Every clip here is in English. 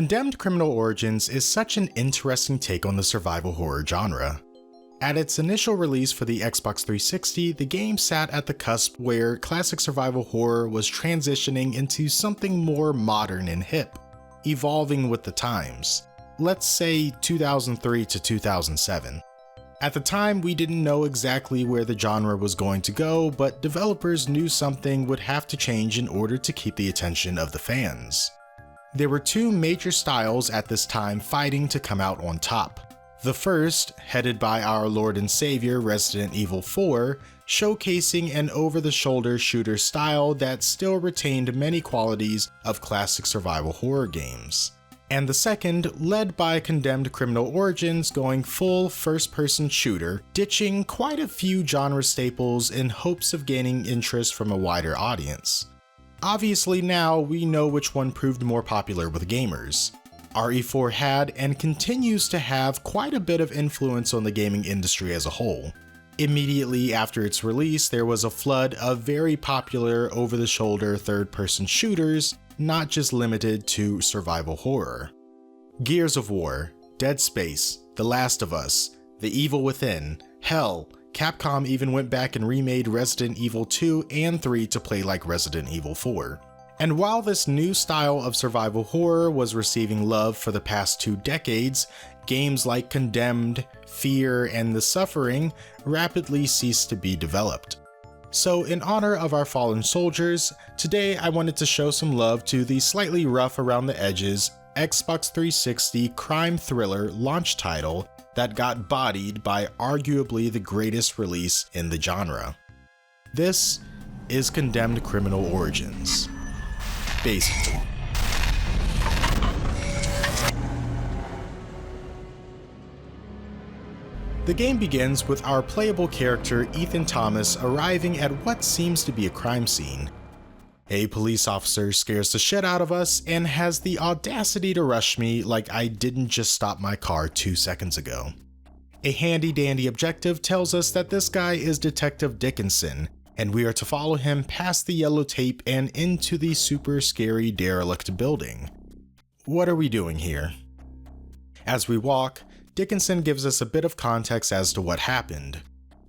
Condemned Criminal Origins is such an interesting take on the survival horror genre. At its initial release for the Xbox 360, the game sat at the cusp where classic survival horror was transitioning into something more modern and hip, evolving with the times. Let's say 2003 to 2007. At the time, we didn't know exactly where the genre was going to go, but developers knew something would have to change in order to keep the attention of the fans. There were two major styles at this time fighting to come out on top. The first, headed by our Lord and Savior Resident Evil 4, showcasing an over-the-shoulder shooter style that still retained many qualities of classic survival horror games. And the second, led by Condemned Criminal Origins, going full first-person shooter, ditching quite a few genre staples in hopes of gaining interest from a wider audience. Obviously now we know which one proved more popular with gamers. RE4 had and continues to have quite a bit of influence on the gaming industry as a whole. Immediately after its release, there was a flood of very popular over-the-shoulder third-person shooters, not just limited to survival horror. Gears of War, Dead Space, The Last of Us, The Evil Within, hell, Capcom even went back and remade Resident Evil 2 and 3 to play like Resident Evil 4. And while this new style of survival horror was receiving love for the past 2 decades, games like Condemned, Fear, and The Suffering rapidly ceased to be developed. So in honor of our fallen soldiers, today I wanted to show some love to the slightly rough around the edges Xbox 360 crime thriller launch title that got bodied by arguably the greatest release in the genre. This is Condemned Criminal Origins. Basically. The game begins with our playable character Ethan Thomas arriving at what seems to be a crime scene. A police officer scares the shit out of us and has the audacity to rush me like I didn't just stop my car 2 seconds ago. A handy-dandy objective tells us that this guy is Detective Dickinson, and we are to follow him past the yellow tape and into the super scary derelict building. What are we doing here? As we walk, Dickinson gives us a bit of context as to what happened.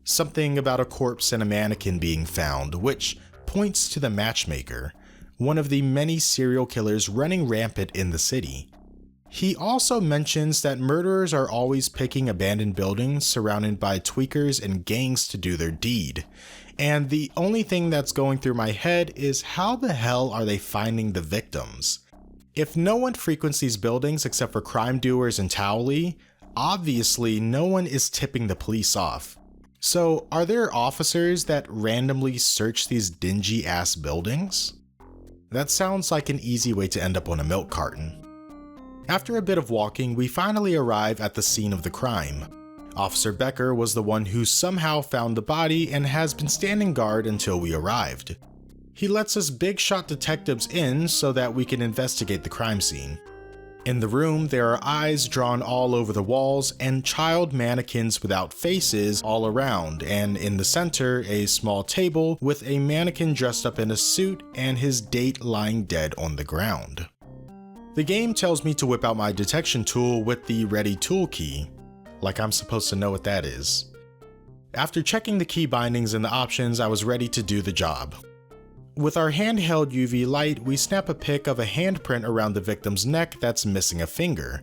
Something about a corpse and a mannequin being found, which points to the matchmaker, one of the many serial killers running rampant in the city. He also mentions that murderers are always picking abandoned buildings surrounded by tweakers and gangs to do their deed. And the only thing that's going through my head is how the hell are they finding the victims? If no one frequents these buildings except for crime doers and Towley, obviously no one is tipping the police off. So are there officers that randomly search these dingy ass buildings? That sounds like an easy way to end up on a milk carton. After a bit of walking, we finally arrive at the scene of the crime. Officer Becker was the one who somehow found the body and has been standing guard until we arrived. He lets us big shot detectives in so that we can investigate the crime scene. In the room, there are eyes drawn all over the walls and child mannequins without faces all around, and in the center, a small table with a mannequin dressed up in a suit and his date lying dead on the ground. The game tells me to whip out my detection tool with the ready tool key, like I'm supposed to know what that is. After checking the key bindings and the options, I was ready to do the job. With our handheld UV light, we snap a pic of a handprint around the victim's neck that's missing a finger.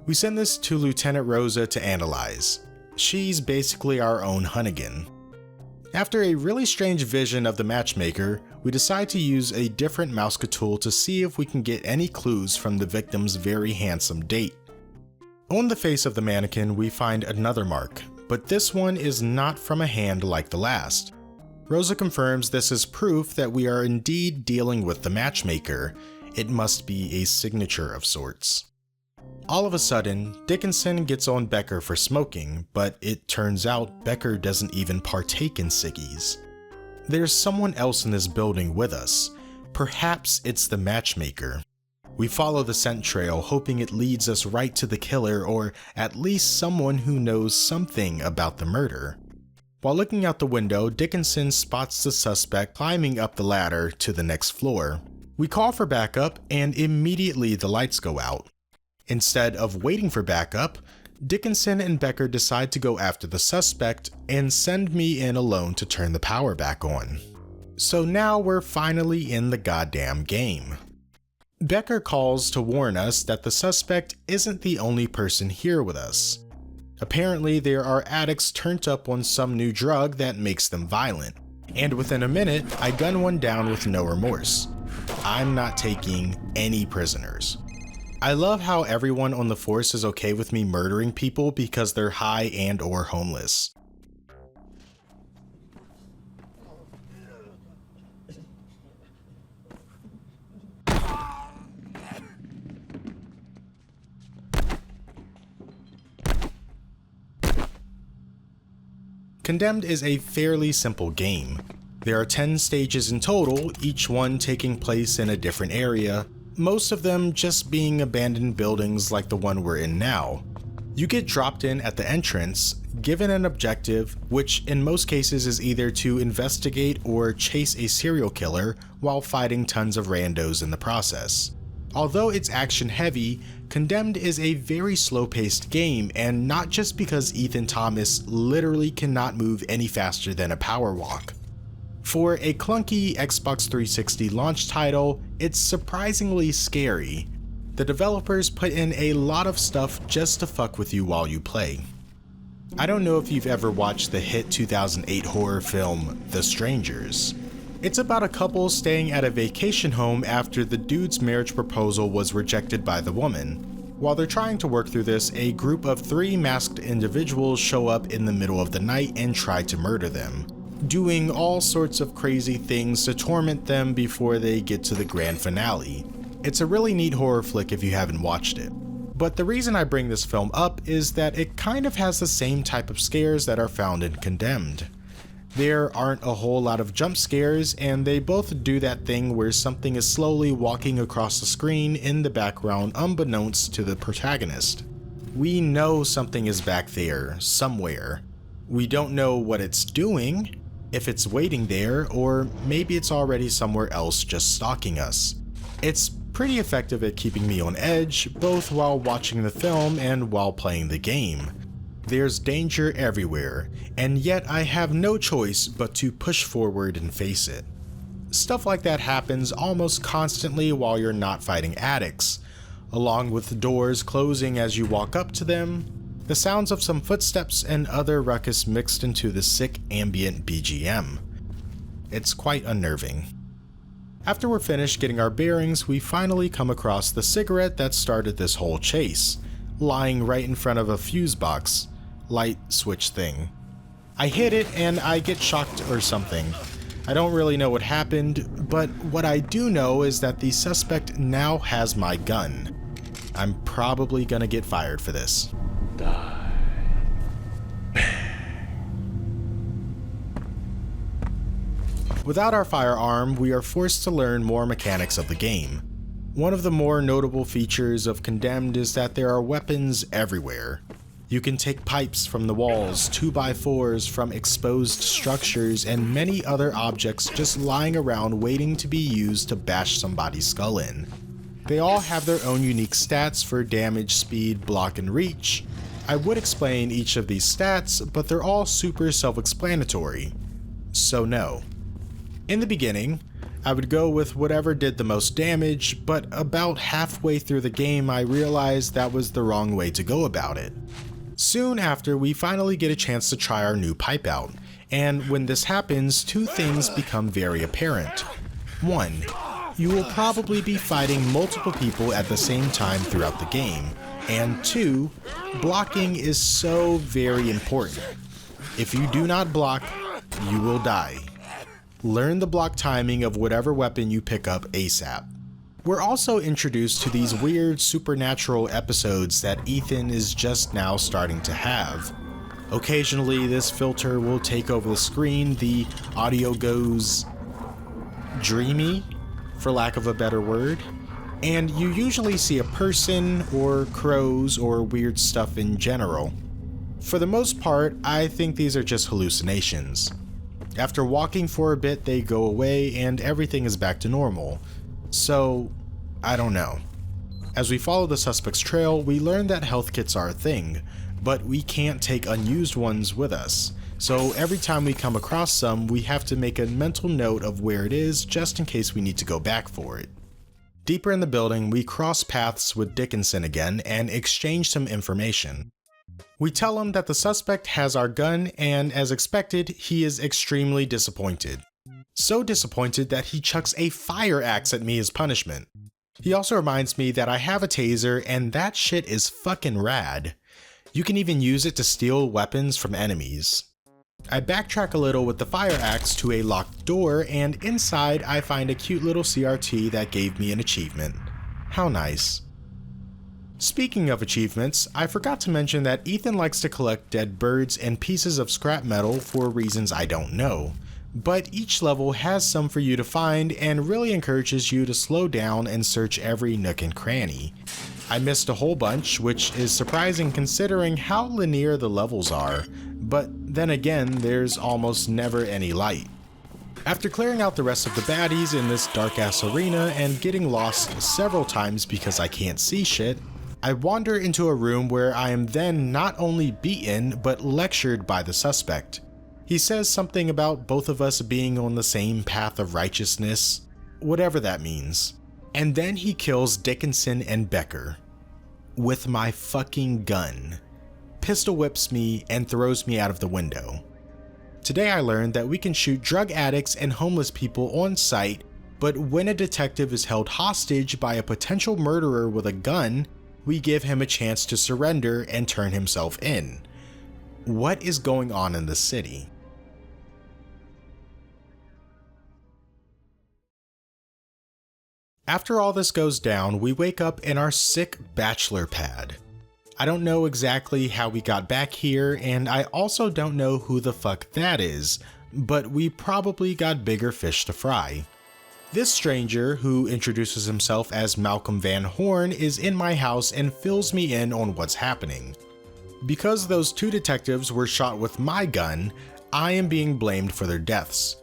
We send this to Lieutenant Rosa to analyze. She's basically our own Hunnigan. After a really strange vision of the matchmaker, we decide to use a different Mouska tool to see if we can get any clues from the victim's very handsome date. On the face of the mannequin, we find another mark, but this one is not from a hand like the last. Rosa confirms this is proof that we are indeed dealing with the matchmaker. It must be a signature of sorts. All of a sudden, Dickinson gets on Becker for smoking, but it turns out Becker doesn't even partake in ciggies. There's someone else in this building with us. Perhaps it's the matchmaker. We follow the scent trail, hoping it leads us right to the killer or at least someone who knows something about the murder. While looking out the window, Dickinson spots the suspect climbing up the ladder to the next floor. We call for backup and immediately the lights go out. Instead of waiting for backup, Dickinson and Becker decide to go after the suspect and send me in alone to turn the power back on. So now we're finally in the goddamn game. Becker calls to warn us that the suspect isn't the only person here with us. Apparently there are addicts turned up on some new drug that makes them violent, and within a minute I gun one down with no remorse. I'm not taking any prisoners. I love how everyone on the force is okay with me murdering people because they're high and or homeless. Condemned is a fairly simple game. There are 10 stages in total, each one taking place in a different area, most of them just being abandoned buildings like the one we're in now. You get dropped in at the entrance, given an objective, which in most cases is either to investigate or chase a serial killer while fighting tons of randos in the process. Although it's action heavy, Condemned is a very slow-paced game, and not just because Ethan Thomas literally cannot move any faster than a power walk. For a clunky Xbox 360 launch title, it's surprisingly scary. The developers put in a lot of stuff just to fuck with you while you play. I don't know if you've ever watched the hit 2008 horror film The Strangers. It's about a couple staying at a vacation home after the dude's marriage proposal was rejected by the woman. While they're trying to work through this, a group of 3 masked individuals show up in the middle of the night and try to murder them, doing all sorts of crazy things to torment them before they get to the grand finale. It's a really neat horror flick if you haven't watched it. But the reason I bring this film up is that it kind of has the same type of scares that are found in Condemned. There aren't a whole lot of jump scares, and they both do that thing where something is slowly walking across the screen in the background unbeknownst to the protagonist. We know something is back there, somewhere. We don't know what it's doing, if it's waiting there, or maybe it's already somewhere else just stalking us. It's pretty effective at keeping me on edge, both while watching the film and while playing the game. There's danger everywhere, and yet I have no choice but to push forward and face it. Stuff like that happens almost constantly while you're not fighting addicts, along with the doors closing as you walk up to them, the sounds of some footsteps and other ruckus mixed into the sick ambient BGM. It's quite unnerving. After we're finished getting our bearings, we finally come across the cigarette that started this whole chase, lying right in front of a fuse box, light switch thing. I hit it and I get shocked or something. I don't really know what happened, but what I do know is that the suspect now has my gun. I'm probably gonna get fired for this. Die. Without our firearm, we are forced to learn more mechanics of the game. One of the more notable features of Condemned is that there are weapons everywhere. You can take pipes from the walls, 2x4s from exposed structures, and many other objects just lying around waiting to be used to bash somebody's skull in. They all have their own unique stats for damage, speed, block, and reach. I would explain each of these stats, but they're all super self-explanatory. So no. In the beginning, I would go with whatever did the most damage, but about halfway through the game I realized that was the wrong way to go about it. Soon after, we finally get a chance to try our new pipe out, and when this happens, 2 things become very apparent. 1, you will probably be fighting multiple people at the same time throughout the game, and 2, blocking is so very important. If you do not block, you will die. Learn the block timing of whatever weapon you pick up ASAP. We're also introduced to these weird supernatural episodes that Ethan is just now starting to have. Occasionally this filter will take over the screen, the audio goes dreamy, for lack of a better word, and you usually see a person or crows or weird stuff in general. For the most part, I think these are just hallucinations. After walking for a bit, they go away and everything is back to normal. So, I don't know. As we follow the suspect's trail, we learn that health kits are a thing, but we can't take unused ones with us. So every time we come across some, we have to make a mental note of where it is just in case we need to go back for it. Deeper in the building, we cross paths with Dickinson again and exchange some information. We tell him that the suspect has our gun, and as expected, he is extremely disappointed. So disappointed that he chucks a fire axe at me as punishment. He also reminds me that I have a taser, and that shit is fucking rad. You can even use it to steal weapons from enemies. I backtrack a little with the fire axe to a locked door, and inside I find a cute little CRT that gave me an achievement. How nice. Speaking of achievements, I forgot to mention that Ethan likes to collect dead birds and pieces of scrap metal for reasons I don't know. But each level has some for you to find and really encourages you to slow down and search every nook and cranny. I missed a whole bunch, which is surprising considering how linear the levels are, but then again, there's almost never any light. After clearing out the rest of the baddies in this dark-ass arena and getting lost several times because I can't see shit, I wander into a room where I am then not only beaten, but lectured by the suspect. He says something about both of us being on the same path of righteousness, whatever that means. And then he kills Dickinson and Becker. With my fucking gun. Pistol whips me and throws me out of the window. Today I learned that we can shoot drug addicts and homeless people on sight, but when a detective is held hostage by a potential murderer with a gun, we give him a chance to surrender and turn himself in. What is going on in the city? After all this goes down, we wake up in our sick bachelor pad. I don't know exactly how we got back here, and I also don't know who the fuck that is, but we probably got bigger fish to fry. This stranger, who introduces himself as Malcolm Van Horn, is in my house and fills me in on what's happening. Because those two detectives were shot with my gun, I am being blamed for their deaths.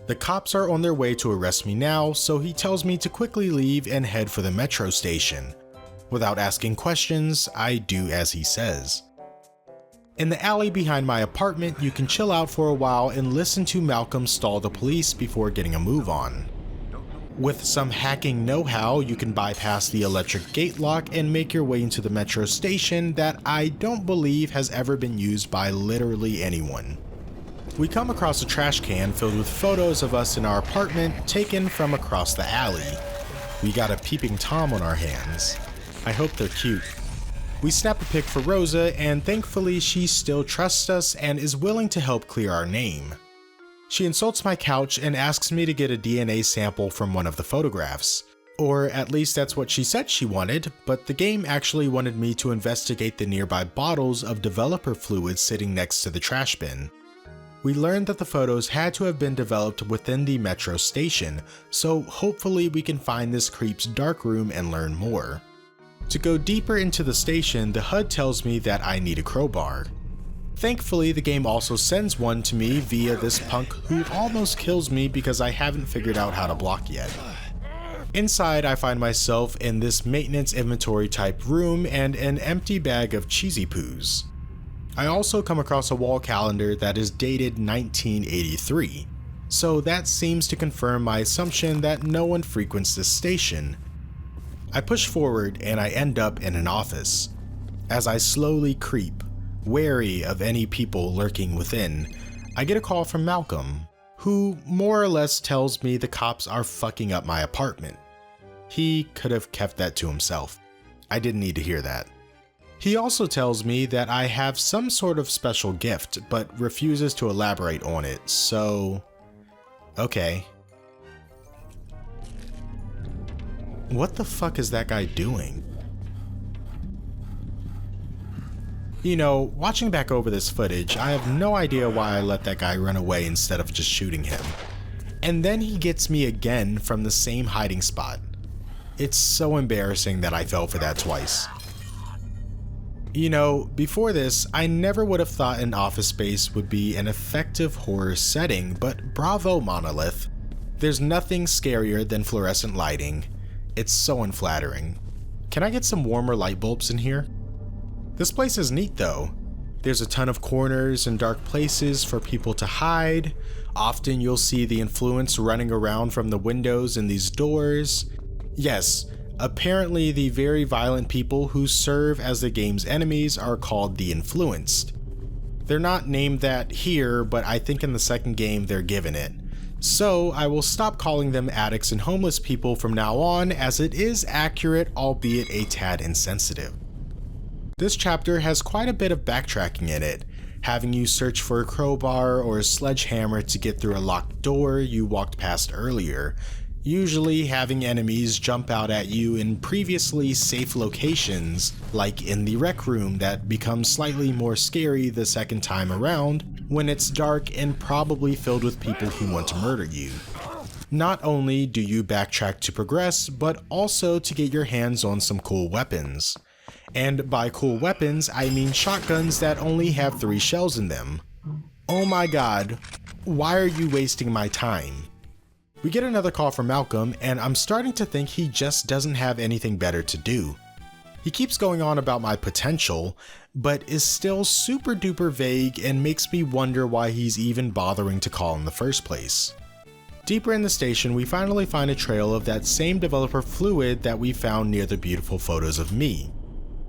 The cops are on their way to arrest me now, so he tells me to quickly leave and head for the metro station. Without asking questions, I do as he says. In the alley behind my apartment, you can chill out for a while and listen to Malcolm stall the police before getting a move on. With some hacking know-how, you can bypass the electric gate lock and make your way into the metro station that I don't believe has ever been used by literally anyone. We come across a trash can filled with photos of us in our apartment taken from across the alley. We got a peeping Tom on our hands. I hope they're cute. We snap a pic for Rosa, and thankfully she still trusts us and is willing to help clear our name. She insults my couch and asks me to get a DNA sample from one of the photographs. Or at least that's what she said she wanted, but the game actually wanted me to investigate the nearby bottles of developer fluid sitting next to the trash bin. We learned that the photos had to have been developed within the metro station, so hopefully we can find this creep's dark room and learn more. To go deeper into the station, the HUD tells me that I need a crowbar. Thankfully, the game also sends one to me via this punk who almost kills me because I haven't figured out how to block yet. Inside, I find myself in this maintenance inventory type room and an empty bag of cheesy poos. I also come across a wall calendar that is dated 1983, so that seems to confirm my assumption that no one frequents this station. I push forward and I end up in an office. As I slowly creep, wary of any people lurking within, I get a call from Malcolm, who more or less tells me the cops are fucking up my apartment. He could have kept that to himself. I didn't need to hear that. He also tells me that I have some sort of special gift, but refuses to elaborate on it, so... okay. What the fuck is that guy doing? You know, watching back over this footage, I have no idea why I let that guy run away instead of just shooting him. And then he gets me again from the same hiding spot. It's so embarrassing that I fell for that twice. You know, before this, I never would have thought an office space would be an effective horror setting, but bravo, Monolith. There's nothing scarier than fluorescent lighting. It's so unflattering. Can I get some warmer light bulbs in here? This place is neat though. There's a ton of corners and dark places for people to hide. Often you'll see the influence running around from the windows in these doors. Yes, apparently the very violent people who serve as the game's enemies are called the Influenced. They're not named that here, but I think in the second game they're given it. So I will stop calling them addicts and homeless people from now on, as it is accurate, albeit a tad insensitive. This chapter has quite a bit of backtracking in it, having you search for a crowbar or a sledgehammer to get through a locked door you walked past earlier, usually having enemies jump out at you in previously safe locations, like in the rec room that becomes slightly more scary the second time around when it's dark and probably filled with people who want to murder you. Not only do you backtrack to progress, but also to get your hands on some cool weapons. And by cool weapons, I mean shotguns that only have 3 shells in them. Oh my god, why are you wasting my time? We get another call from Malcolm, and I'm starting to think he just doesn't have anything better to do. He keeps going on about my potential, but is still super duper vague and makes me wonder why he's even bothering to call in the first place. Deeper in the station, we finally find a trail of that same developer fluid that we found near the beautiful photos of me.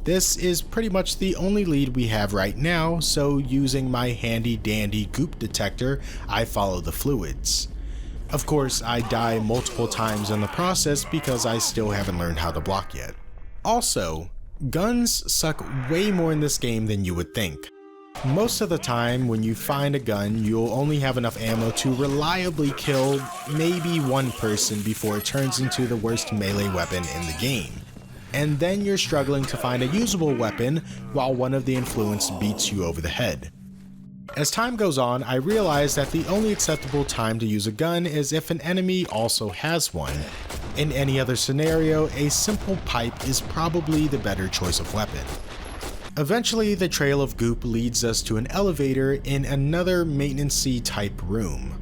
This is pretty much the only lead we have right now, so using my handy dandy goop detector, I follow the fluids. Of course, I die multiple times in the process because I still haven't learned how to block yet. Also, guns suck way more in this game than you would think. Most of the time when you find a gun, you'll only have enough ammo to reliably kill maybe one person before it turns into the worst melee weapon in the game. And then you're struggling to find a usable weapon while one of the influenced beats you over the head. As time goes on, I realize that the only acceptable time to use a gun is if an enemy also has one. In any other scenario, a simple pipe is probably the better choice of weapon. Eventually, the trail of goop leads us to an elevator in another maintenance-y type room.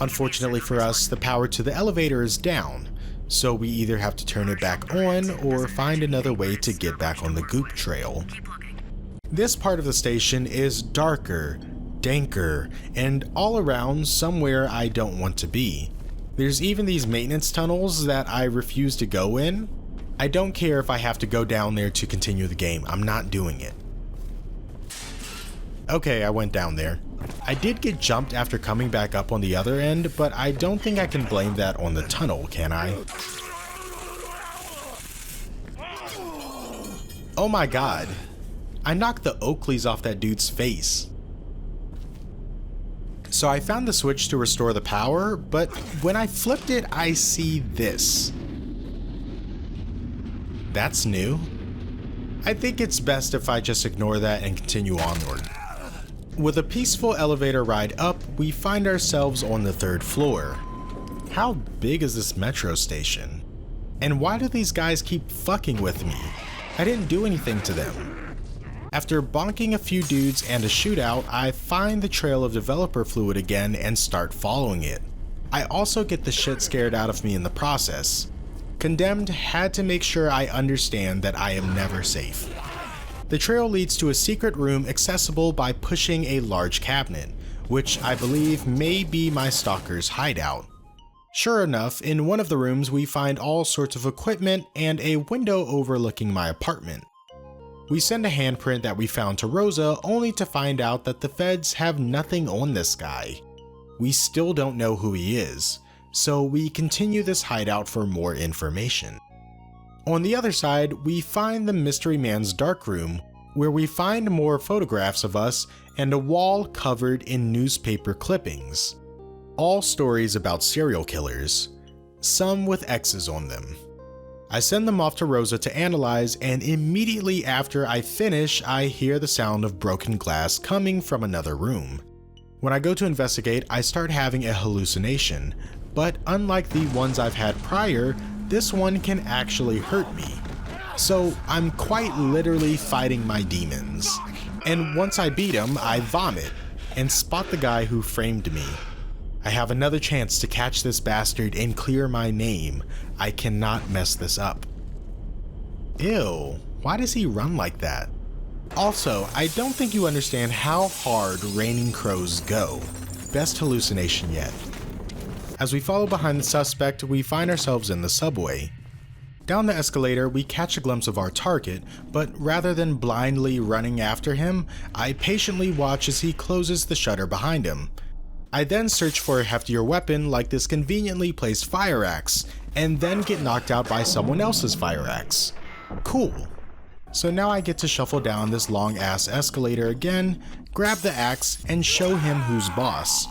Unfortunately for us, the power to the elevator is down, so we either have to turn it back on or find another way to get back on the goop trail. This part of the station is darker, danker, and all around somewhere I don't want to be. There's even these maintenance tunnels that I refuse to go in. I don't care if I have to go down there to continue the game, I'm not doing it. Okay, I went down there. I did get jumped after coming back up on the other end, but I don't think I can blame that on the tunnel, can I? Oh my god. I knocked the Oakleys off that dude's face. So I found the switch to restore the power, but when I flipped it, I see this. That's new. I think it's best if I just ignore that and continue onward. With a peaceful elevator ride up, we find ourselves on the 3rd floor. How big is this metro station? And why do these guys keep fucking with me? I didn't do anything to them. After bonking a few dudes and a shootout, I find the trail of developer fluid again and start following it. I also get the shit scared out of me in the process. Condemned had to make sure I understand that I am never safe. The trail leads to a secret room accessible by pushing a large cabinet, which I believe may be my stalker's hideout. Sure enough, in one of the rooms we find all sorts of equipment and a window overlooking my apartment. We send a handprint that we found to Rosa, only to find out that the feds have nothing on this guy. We still don't know who he is, so we continue this hideout for more information. On the other side, we find the mystery man's darkroom, where we find more photographs of us and a wall covered in newspaper clippings. All stories about serial killers, some with X's on them. I send them off to Rosa to analyze, and immediately after I finish, I hear the sound of broken glass coming from another room. When I go to investigate, I start having a hallucination, but unlike the ones I've had prior, this one can actually hurt me. So I'm quite literally fighting my demons. And once I beat him, I vomit and spot the guy who framed me. I have another chance to catch this bastard and clear my name. I cannot mess this up. Ew, why does he run like that? Also, I don't think you understand how hard raining crows go. Best hallucination yet. As we follow behind the suspect, we find ourselves in the subway. Down the escalator, we catch a glimpse of our target, but rather than blindly running after him, I patiently watch as he closes the shutter behind him. I then search for a heftier weapon like this conveniently placed fire axe, and then get knocked out by someone else's fire axe. Cool. So now I get to shuffle down this long ass escalator again, grab the axe, and show him who's boss.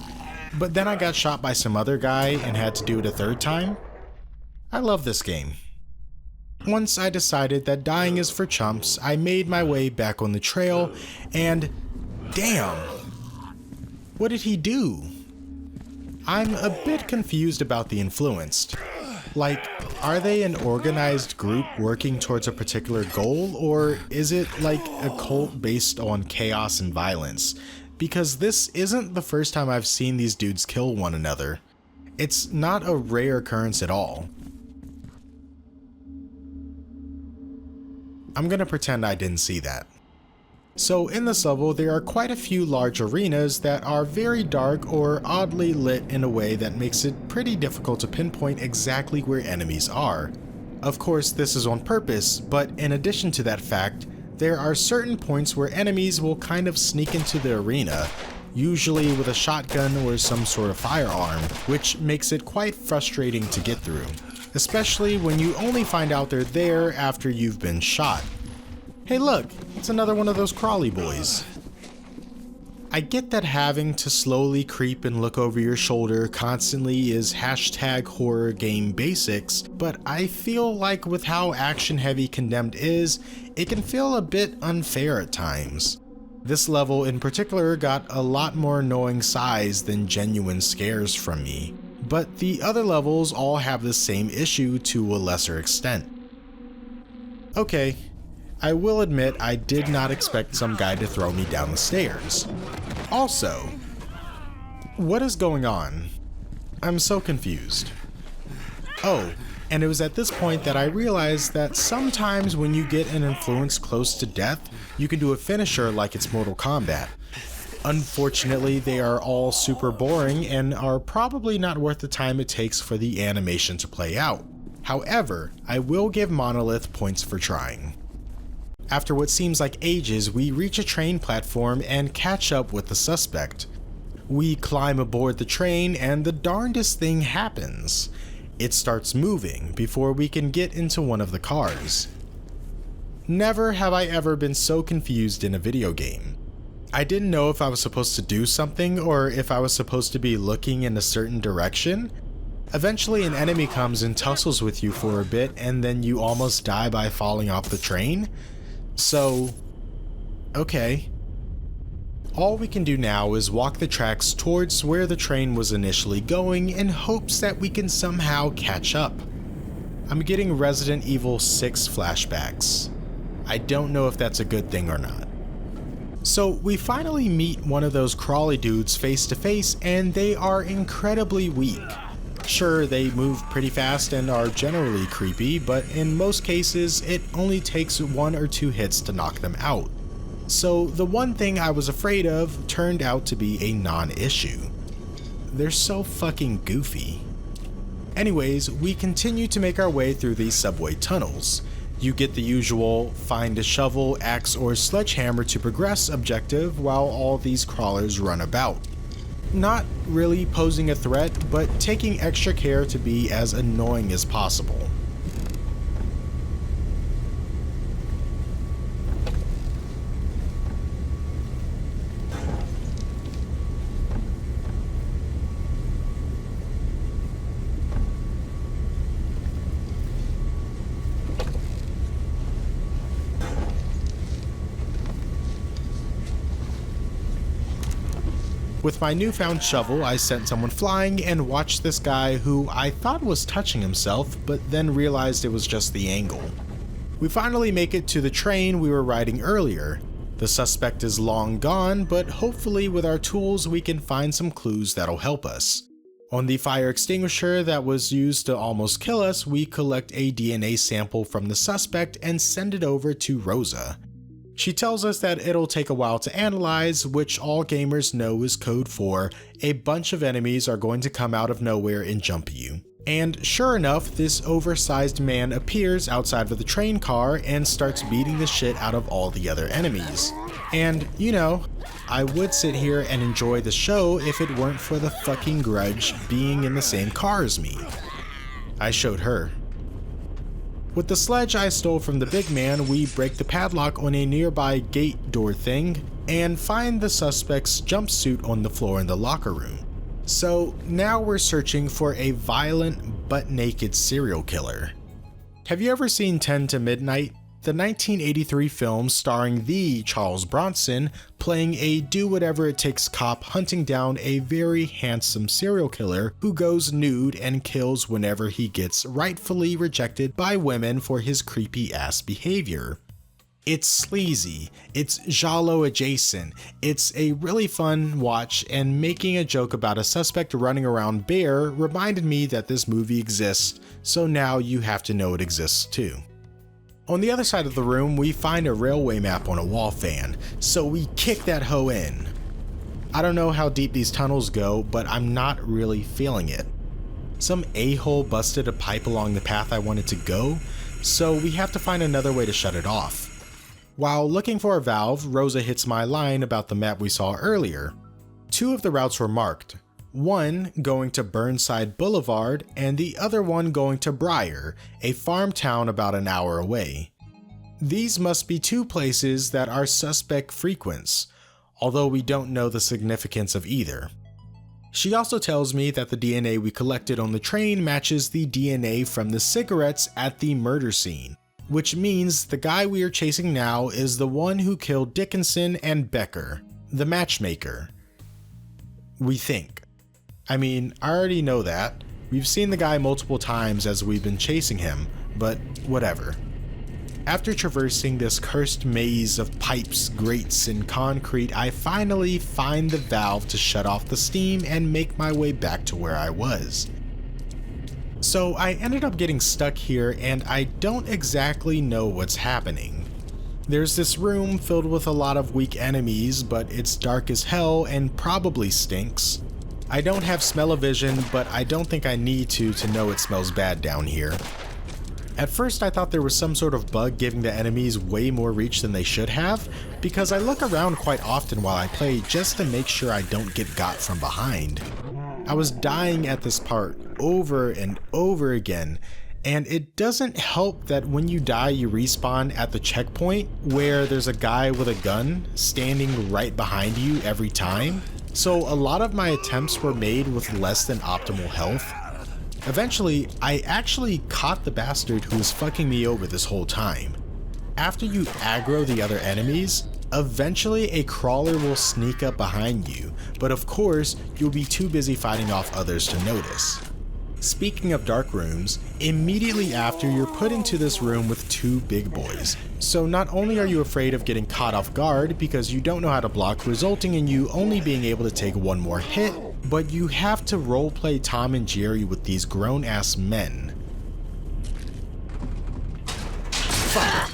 But then I got shot by some other guy and had to do it a third time? I love this game. Once I decided that dying is for chumps, I made my way back on the trail, and damn! What did he do? I'm a bit confused about the influenced. Like, are they an organized group working towards a particular goal, or is it like a cult based on chaos and violence? Because this isn't the first time I've seen these dudes kill one another. It's not a rare occurrence at all. I'm gonna pretend I didn't see that. So in this level, there are quite a few large arenas that are very dark or oddly lit in a way that makes it pretty difficult to pinpoint exactly where enemies are. Of course, this is on purpose, but in addition to that fact, there are certain points where enemies will kind of sneak into the arena, usually with a shotgun or some sort of firearm, which makes it quite frustrating to get through, especially when you only find out they're there after you've been shot. Hey look, it's another one of those crawly boys. I get that having to slowly creep and look over your shoulder constantly is hashtag horror game basics, but I feel like with how action heavy Condemned is, it can feel a bit unfair at times. This level in particular got a lot more annoying sighs than genuine scares from me, but the other levels all have the same issue to a lesser extent. Okay, I will admit I did not expect some guy to throw me down the stairs. Also, what is going on? I'm so confused. Oh, and it was at this point that I realized that sometimes when you get an influence close to death, you can do a finisher like it's Mortal Kombat. Unfortunately, they are all super boring and are probably not worth the time it takes for the animation to play out. However, I will give Monolith points for trying. After what seems like ages, we reach a train platform and catch up with the suspect. We climb aboard the train and the darndest thing happens. It starts moving before we can get into one of the cars. Never have I ever been so confused in a video game. I didn't know if I was supposed to do something or if I was supposed to be looking in a certain direction. Eventually an enemy comes and tussles with you for a bit and then you almost die by falling off the train. So, okay. All we can do now is walk the tracks towards where the train was initially going in hopes that we can somehow catch up. I'm getting Resident Evil 6 flashbacks. I don't know if that's a good thing or not. So we finally meet one of those crawly dudes face to face and they are incredibly weak. Sure, they move pretty fast and are generally creepy, but in most cases, it only takes 1 or 2 hits to knock them out. So the one thing I was afraid of turned out to be a non-issue. They're so fucking goofy. Anyways, we continue to make our way through these subway tunnels. You get the usual find a shovel, axe, or sledgehammer to progress objective while all these crawlers run about. Not really posing a threat, but taking extra care to be as annoying as possible. With my newfound shovel, I sent someone flying and watched this guy who I thought was touching himself, but then realized it was just the angle. We finally make it to the train we were riding earlier. The suspect is long gone, but hopefully with our tools we can find some clues that'll help us. On the fire extinguisher that was used to almost kill us, we collect a DNA sample from the suspect and send it over to Rosa. She tells us that it'll take a while to analyze, which all gamers know is code for a bunch of enemies are going to come out of nowhere and jump you. And sure enough, this oversized man appears outside of the train car and starts beating the shit out of all the other enemies. And, you know, I would sit here and enjoy the show if it weren't for the fucking grudge being in the same car as me. I showed her. With the sledge I stole from the big man, we break the padlock on a nearby gate door thing and find the suspect's jumpsuit on the floor in the locker room. So now we're searching for a violent, butt-naked serial killer. Have you ever seen 10 to Midnight? The 1983 film starring the Charles Bronson playing a do-whatever-it-takes cop hunting down a very handsome serial killer who goes nude and kills whenever he gets rightfully rejected by women for his creepy-ass behavior. It's sleazy, it's giallo adjacent, it's a really fun watch, and making a joke about a suspect running around bare reminded me that this movie exists, so now you have to know it exists too. On the other side of the room, we find a railway map on a wall fan, so we kick that hoe in. I don't know how deep these tunnels go, but I'm not really feeling it. Some a-hole busted a pipe along the path I wanted to go, so we have to find another way to shut it off. While looking for a valve, Rosa hits my line about the map we saw earlier. Two of the routes were marked, one going to Burnside Boulevard and the other one going to Briar, a farm town about an hour away. These must be two places that our suspect frequents, although we don't know the significance of either. She also tells me that the DNA we collected on the train matches the DNA from the cigarettes at the murder scene, which means the guy we are chasing now is the one who killed Dickinson and Becker, the matchmaker. We think. I mean, I already know that. We've seen the guy multiple times as we've been chasing him, but whatever. After traversing this cursed maze of pipes, grates, and concrete, I finally find the valve to shut off the steam and make my way back to where I was. So I ended up getting stuck here and I don't exactly know what's happening. There's this room filled with a lot of weak enemies, but it's dark as hell and probably stinks. I don't have smell-o-vision, but I don't think I need to know it smells bad down here. At first I thought there was some sort of bug giving the enemies way more reach than they should have, because I look around quite often while I play just to make sure I don't get got from behind. I was dying at this part over and over again, and it doesn't help that when you die you respawn at the checkpoint where there's a guy with a gun standing right behind you every time. So a lot of my attempts were made with less than optimal health. Eventually, I actually caught the bastard who was fucking me over this whole time. After you aggro the other enemies, eventually a crawler will sneak up behind you, but of course, you'll be too busy fighting off others to notice. Speaking of dark rooms, immediately after you're put into this room with two big boys. So not only are you afraid of getting caught off guard because you don't know how to block, resulting in you only being able to take one more hit, but you have to roleplay Tom and Jerry with these grown-ass men. Fuck.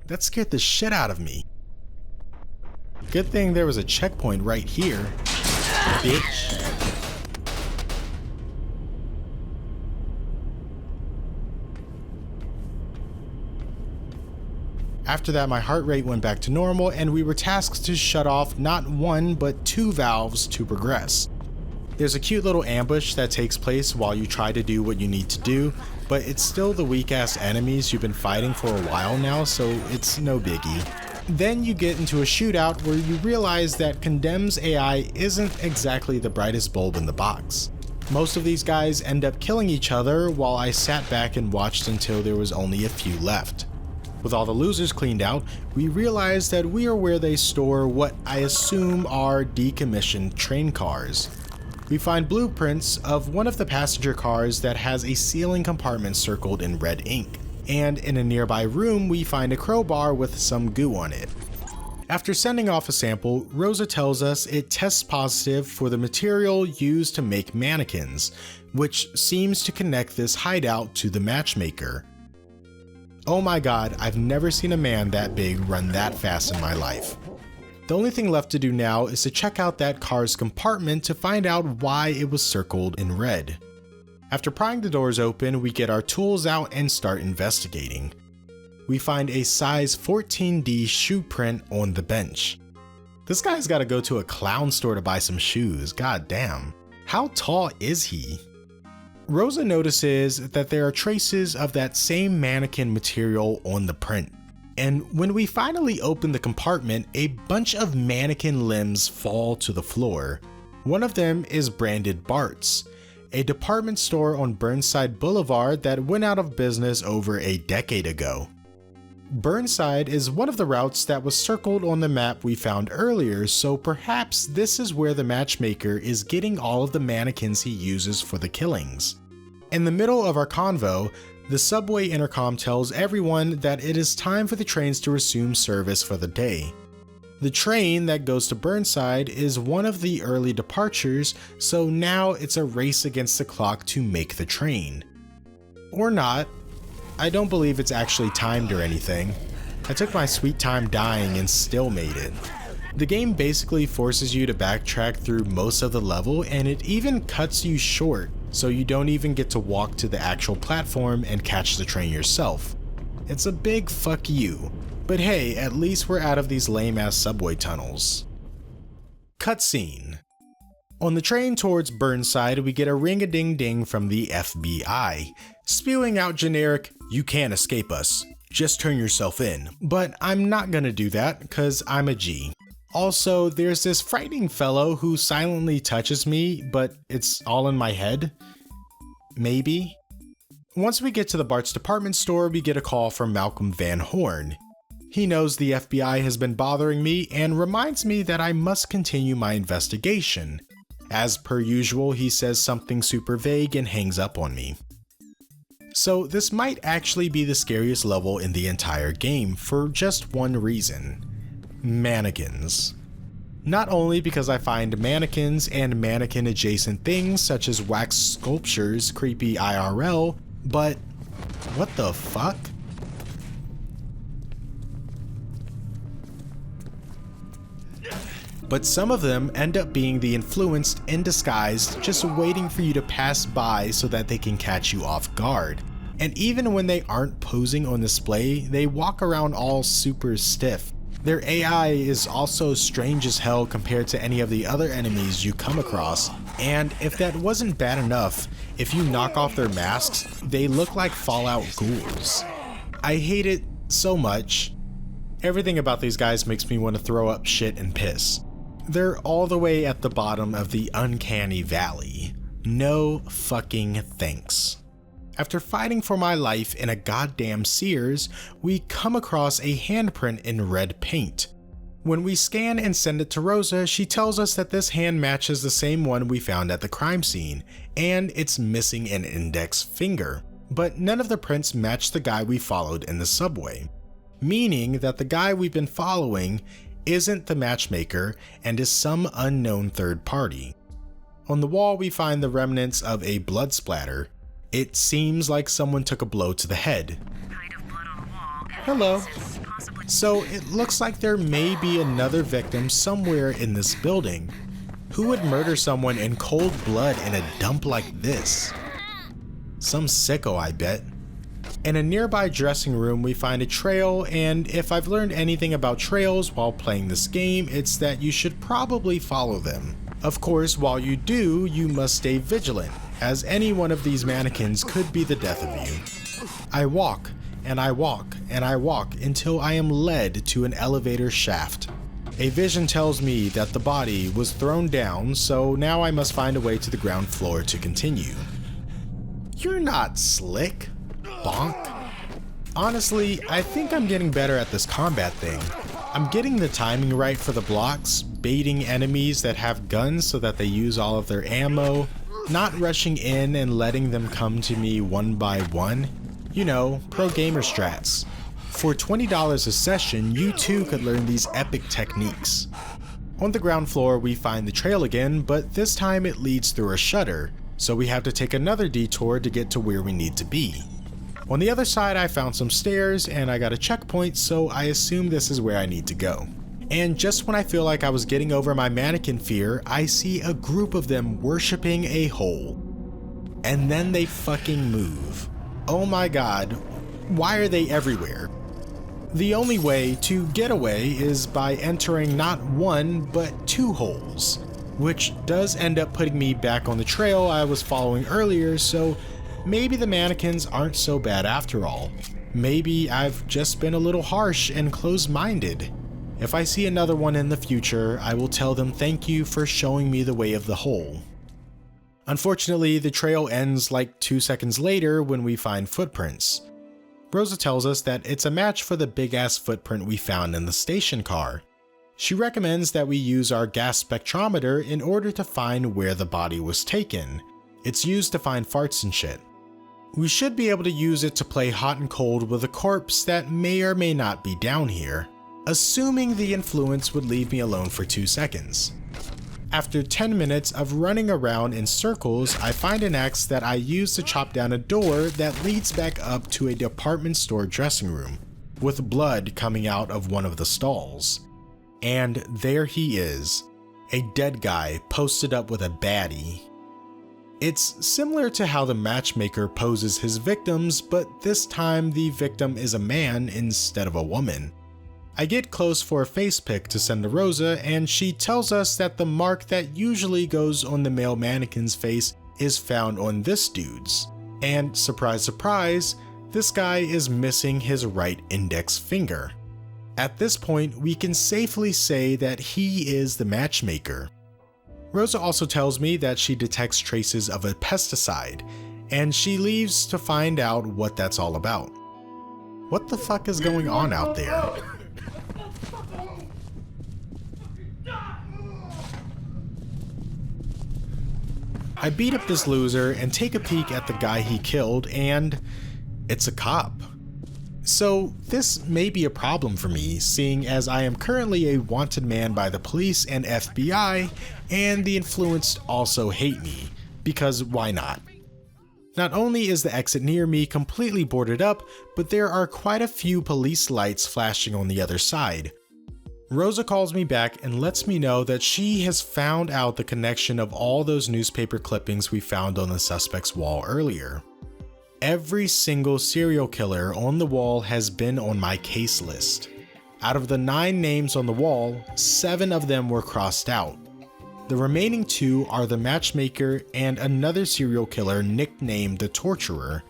That scared the shit out of me. Good thing there was a checkpoint right here. Bitch. After that, my heart rate went back to normal and we were tasked to shut off not one but two valves to progress. There's a cute little ambush that takes place while you try to do what you need to do, but it's still the weak ass enemies you've been fighting for a while now, so it's no biggie. Then you get into a shootout where you realize that Condemn's AI isn't exactly the brightest bulb in the box. Most of these guys end up killing each other while I sat back and watched until there was only a few left. With all the losers cleaned out, we realize that we are where they store what I assume are decommissioned train cars. We find blueprints of one of the passenger cars that has a ceiling compartment circled in red ink. And in a nearby room we find a crowbar with some goo on it. After sending off a sample, Rosa tells us it tests positive for the material used to make mannequins, which seems to connect this hideout to the matchmaker. Oh my god, I've never seen a man that big run that fast in my life. The only thing left to do now is to check out that car's compartment to find out why it was circled in red. After prying the doors open, we get our tools out and start investigating. We find a size 14D shoe print on the bench. This guy's gotta go to a clown store to buy some shoes, god damn. How tall is he? Rosa notices that there are traces of that same mannequin material on the print. And when we finally open the compartment, a bunch of mannequin limbs fall to the floor. One of them is branded Bart's, a department store on Burnside Boulevard that went out of business over a decade ago. Burnside is one of the routes that was circled on the map we found earlier, so perhaps this is where the matchmaker is getting all of the mannequins he uses for the killings. In the middle of our convo, the subway intercom tells everyone that it is time for the trains to resume service for the day. The train that goes to Burnside is one of the early departures, so now it's a race against the clock to make the train. Or not. I don't believe it's actually timed or anything. I took my sweet time dying and still made it. The game basically forces you to backtrack through most of the level, and it even cuts you short, so you don't even get to walk to the actual platform and catch the train yourself. It's a big fuck you. But hey, at least we're out of these lame ass subway tunnels. Cutscene. On the train towards Burnside, we get a ring-a-ding-ding from the FBI, spewing out generic, "You can't escape us, just turn yourself in." But I'm not gonna do that, cause I'm a G. Also, there's this frightening fellow who silently touches me, but it's all in my head. Maybe? Once we get to the Bart's department store, we get a call from Malcolm Van Horn. He knows the FBI has been bothering me and reminds me that I must continue my investigation. As per usual, he says something super vague and hangs up on me. So this might actually be the scariest level in the entire game for just one reason: mannequins. Not only because I find mannequins and mannequin adjacent things such as wax sculptures creepy IRL, but what the fuck? But some of them end up being the influenced in disguise, just waiting for you to pass by so that they can catch you off guard. And even when they aren't posing on display, they walk around all super stiff. Their AI is also strange as hell compared to any of the other enemies you come across, and if that wasn't bad enough, if you knock off their masks, they look like Fallout ghouls. I hate it so much. Everything about these guys makes me want to throw up shit and piss. They're all the way at the bottom of the uncanny valley. No fucking thanks. After fighting for my life in a goddamn Sears, we come across a handprint in red paint. When we scan and send it to Rosa, she tells us that this hand matches the same one we found at the crime scene, and it's missing an index finger. But none of the prints match the guy we followed in the subway, meaning that the guy we've been following isn't the matchmaker and is some unknown third party. On the wall, we find the remnants of a blood splatter. It seems like someone took a blow to the head. Hello. So it looks like there may be another victim somewhere in this building. Who would murder someone in cold blood in a dump like this? Some sicko, I bet. In a nearby dressing room, we find a trail, and if I've learned anything about trails while playing this game, it's that you should probably follow them. Of course, while you do, you must stay vigilant, as any one of these mannequins could be the death of you. I walk, and I walk, and I walk until I am led to an elevator shaft. A vision tells me that the body was thrown down, so now I must find a way to the ground floor to continue. You're not slick. Bonk. Honestly, I think I'm getting better at this combat thing. I'm getting the timing right for the blocks, baiting enemies that have guns so that they use all of their ammo, not rushing in and letting them come to me one by one. You know, pro gamer strats. For $20 a session, you too could learn these epic techniques. On the ground floor, we find the trail again, but this time it leads through a shutter, so we have to take another detour to get to where we need to be. On the other side, I found some stairs and I got a checkpoint, so I assume this is where I need to go. And just when I feel like I was getting over my mannequin fear, I see a group of them worshipping a hole. And then they fucking move. Oh my god, why are they everywhere? The only way to get away is by entering not one, but 2 holes, which does end up putting me back on the trail I was following earlier, so maybe the mannequins aren't so bad after all. Maybe I've just been a little harsh and closed-minded. If I see another one in the future, I will tell them thank you for showing me the way of the hole. Unfortunately, the trail ends like 2 seconds later when we find footprints. Rosa tells us that it's a match for the big-ass footprint we found in the station car. She recommends that we use our gas spectrometer in order to find where the body was taken. It's used to find farts and shit. We should be able to use it to play hot and cold with a corpse that may or may not be down here, assuming the influence would leave me alone for 2 seconds. After 10 minutes of running around in circles, I find an axe that I use to chop down a door that leads back up to a department store dressing room, with blood coming out of one of the stalls. And there he is, a dead guy posted up with a baddie. It's similar to how the matchmaker poses his victims, but this time the victim is a man instead of a woman. I get close for a face pic to send to Rosa, and she tells us that the mark that usually goes on the male mannequin's face is found on this dude's. And surprise surprise, this guy is missing his right index finger. At this point, we can safely say that he is the matchmaker. Rosa also tells me that she detects traces of a pesticide, and she leaves to find out what that's all about. What the fuck is going on out there? I beat up this loser and take a peek at the guy he killed, and it's a cop. So this may be a problem for me, seeing as I am currently a wanted man by the police and FBI, and the influenced also hate me, because why not? Not only is the exit near me completely boarded up, but there are quite a few police lights flashing on the other side. Rosa calls me back and lets me know that she has found out the connection of all those newspaper clippings we found on the suspect's wall earlier. Every single serial killer on the wall has been on my case list. Out of the 9 names on the wall, 7 of them were crossed out. The remaining 2 are the matchmaker and another serial killer nicknamed the Torturer.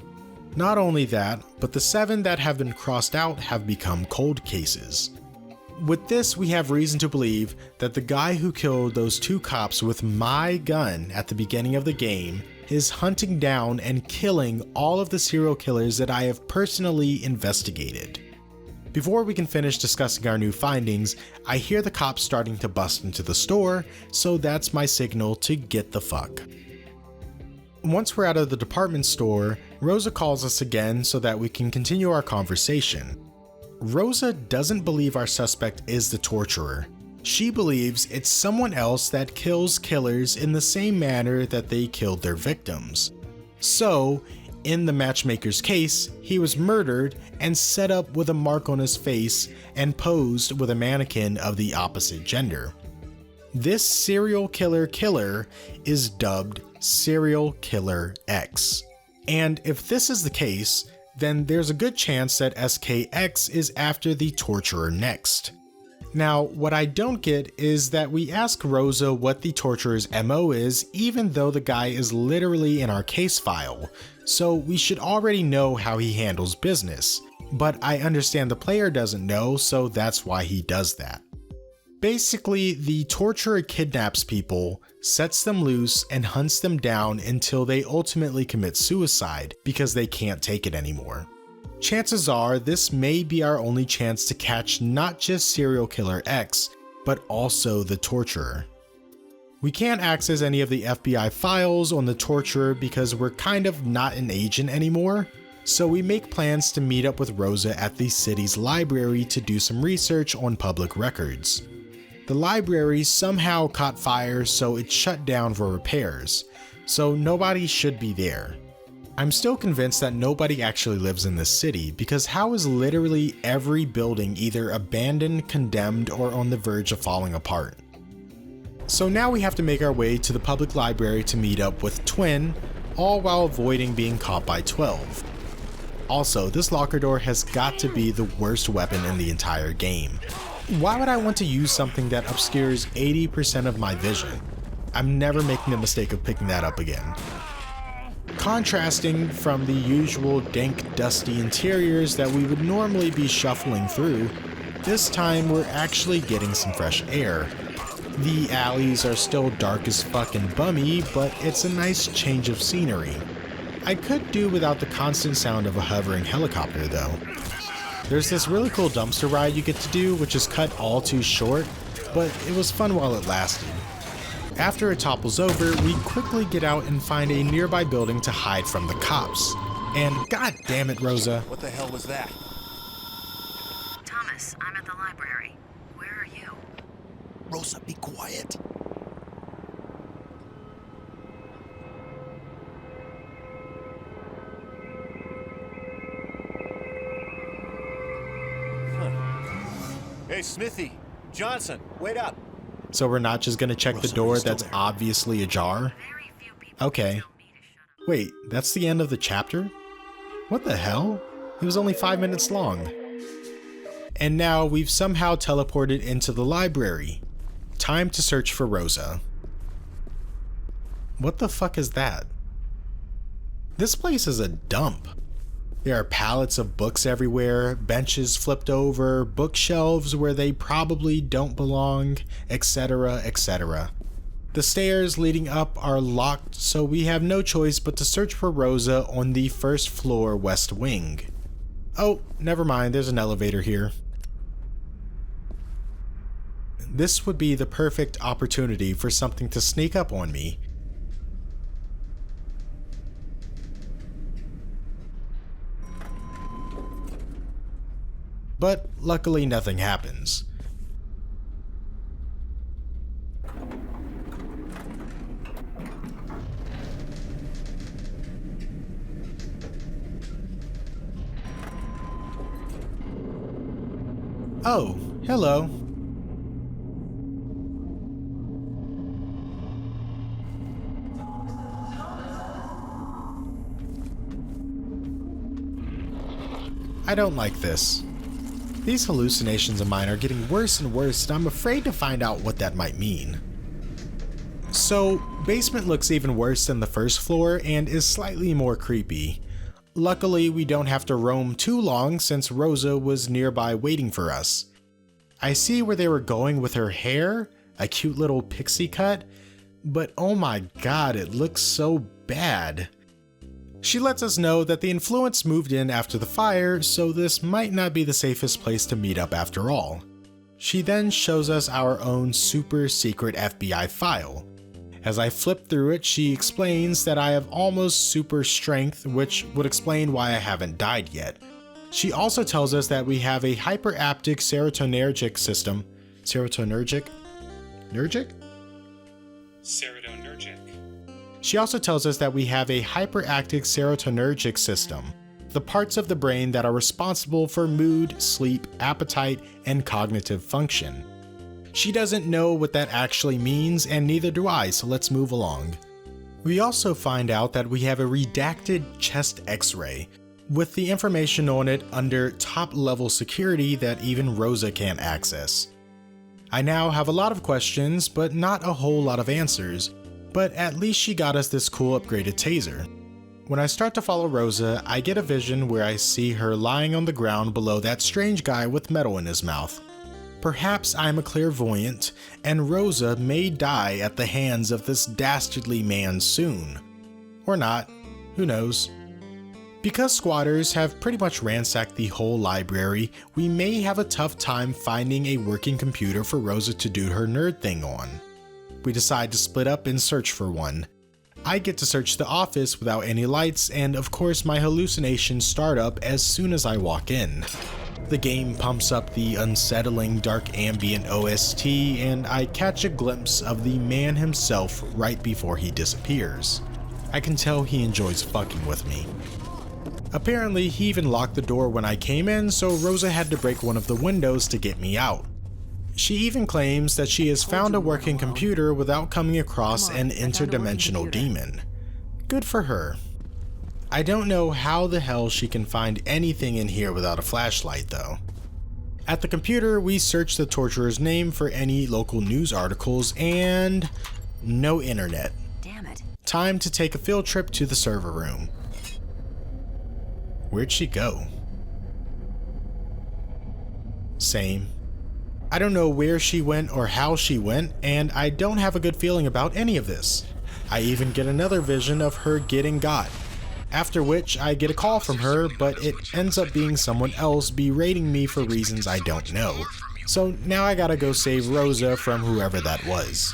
Not only that, but the 7 that have been crossed out have become cold cases. With this, we have reason to believe that the guy who killed those 2 cops with my gun at the beginning of the game is hunting down and killing all of the serial killers that I have personally investigated. Before we can finish discussing our new findings, I hear the cops starting to bust into the store, so that's my signal to get the fuck. Once we're out of the department store, Rosa calls us again so that we can continue our conversation. Rosa doesn't believe our suspect is the torturer. She believes it's someone else that kills killers in the same manner that they killed their victims. So, in the matchmaker's case, he was murdered and set up with a mark on his face and posed with a mannequin of the opposite gender. This serial killer is dubbed Serial Killer X. And if this is the case, then there's a good chance that SKX is after the torturer next. Now, what I don't get is that we ask Rosa what the torturer's MO is, even though the guy is literally in our case file, so we should already know how he handles business. But I understand the player doesn't know, so that's why he does that. Basically, the torturer kidnaps people, sets them loose, and hunts them down until they ultimately commit suicide because they can't take it anymore. Chances are this may be our only chance to catch not just Serial Killer X, but also the torturer. We can't access any of the FBI files on the torturer because we're kind of not an agent anymore, So we make plans to meet up with Rosa at the city's library to do some research on public records. The library somehow caught fire, so it shut down for repairs, so nobody should be there. I'm still convinced that nobody actually lives in this city, because how is literally every building either abandoned, condemned, or on the verge of falling apart? So now we have to make our way to the public library to meet up with Twin, all while avoiding being caught by 12. Also, this locker door has got to be the worst weapon in the entire game. Why would I want to use something that obscures 80% of my vision? I'm never making the mistake of picking that up again. Contrasting from the usual dank, dusty interiors that we would normally be shuffling through, this time we're actually getting some fresh air. The alleys are still dark as fuck and bummy, but it's a nice change of scenery. I could do without the constant sound of a hovering helicopter though. There's this really cool dumpster ride you get to do, which is cut all too short, but it was fun while it lasted. After it topples over, we quickly get out and find a nearby building to hide from the cops. And god damn it, Rosa. What the hell was that? Thomas, I'm at the library. Where are you? Rosa, be quiet. Hey, Smithy, Johnson, wait up. So we're not just gonna check the door that's obviously ajar? Okay. Wait, that's the end of the chapter? What the hell? It was only 5 minutes long. And now we've somehow teleported into the library. Time to search for Rosa. What the fuck is that? This place is a dump. There are pallets of books everywhere, benches flipped over, bookshelves where they probably don't belong, etc., etc. The stairs leading up are locked, so we have no choice but to search for Rosa on the first floor west wing. Oh, never mind, there's an elevator here. This would be the perfect opportunity for something to sneak up on me. But luckily nothing happens. Oh, hello. I don't like this. These hallucinations of mine are getting worse and worse, and I'm afraid to find out what that might mean. So, basement looks even worse than the first floor and is slightly more creepy. Luckily, we don't have to roam too long since Rosa was nearby waiting for us. I see where they were going with her hair, a cute little pixie cut, but oh my god, it looks so bad. She lets us know that the influence moved in after the fire, so this might not be the safest place to meet up after all. She then shows us our own super secret FBI file. As I flip through it, she explains that I have almost super strength, which would explain why I haven't died yet. She also tells us that we have a hyperactive serotonergic system. Serotonergic? Nergic? Serotonergic. She also tells us that we have a hyperactive serotonergic system, the parts of the brain that are responsible for mood, sleep, appetite, and cognitive function. She doesn't know what that actually means, and neither do I, so let's move along. We also find out that we have a redacted chest x-ray, with the information on it under top-level security that even Rosa can't access. I now have a lot of questions, but not a whole lot of answers. But at least she got us this cool upgraded taser. When I start to follow Rosa, I get a vision where I see her lying on the ground below that strange guy with metal in his mouth. Perhaps I'm a clairvoyant, and Rosa may die at the hands of this dastardly man soon. Or not, who knows. Because squatters have pretty much ransacked the whole library, we may have a tough time finding a working computer for Rosa to do her nerd thing on. We decide to split up and search for one. I get to search the office without any lights, and of course my hallucinations start up as soon as I walk in. The game pumps up the unsettling dark ambient OST, and I catch a glimpse of the man himself right before he disappears. I can tell he enjoys fucking with me. Apparently, he even locked the door when I came in, so Rosa had to break one of the windows to get me out. She even claims that she has found a working computer without coming across an interdimensional demon. Good for her. I don't know how the hell she can find anything in here without a flashlight though. At the computer, we search the torturer's name for any local news articles, and no internet. Damn it. Time to take a field trip to the server room. Where'd she go? Same. I don't know where she went or how she went, and I don't have a good feeling about any of this. I even get another vision of her getting got. After which, I get a call from her, but it ends up being someone else berating me for reasons I don't know. So now I gotta go save Rosa from whoever that was.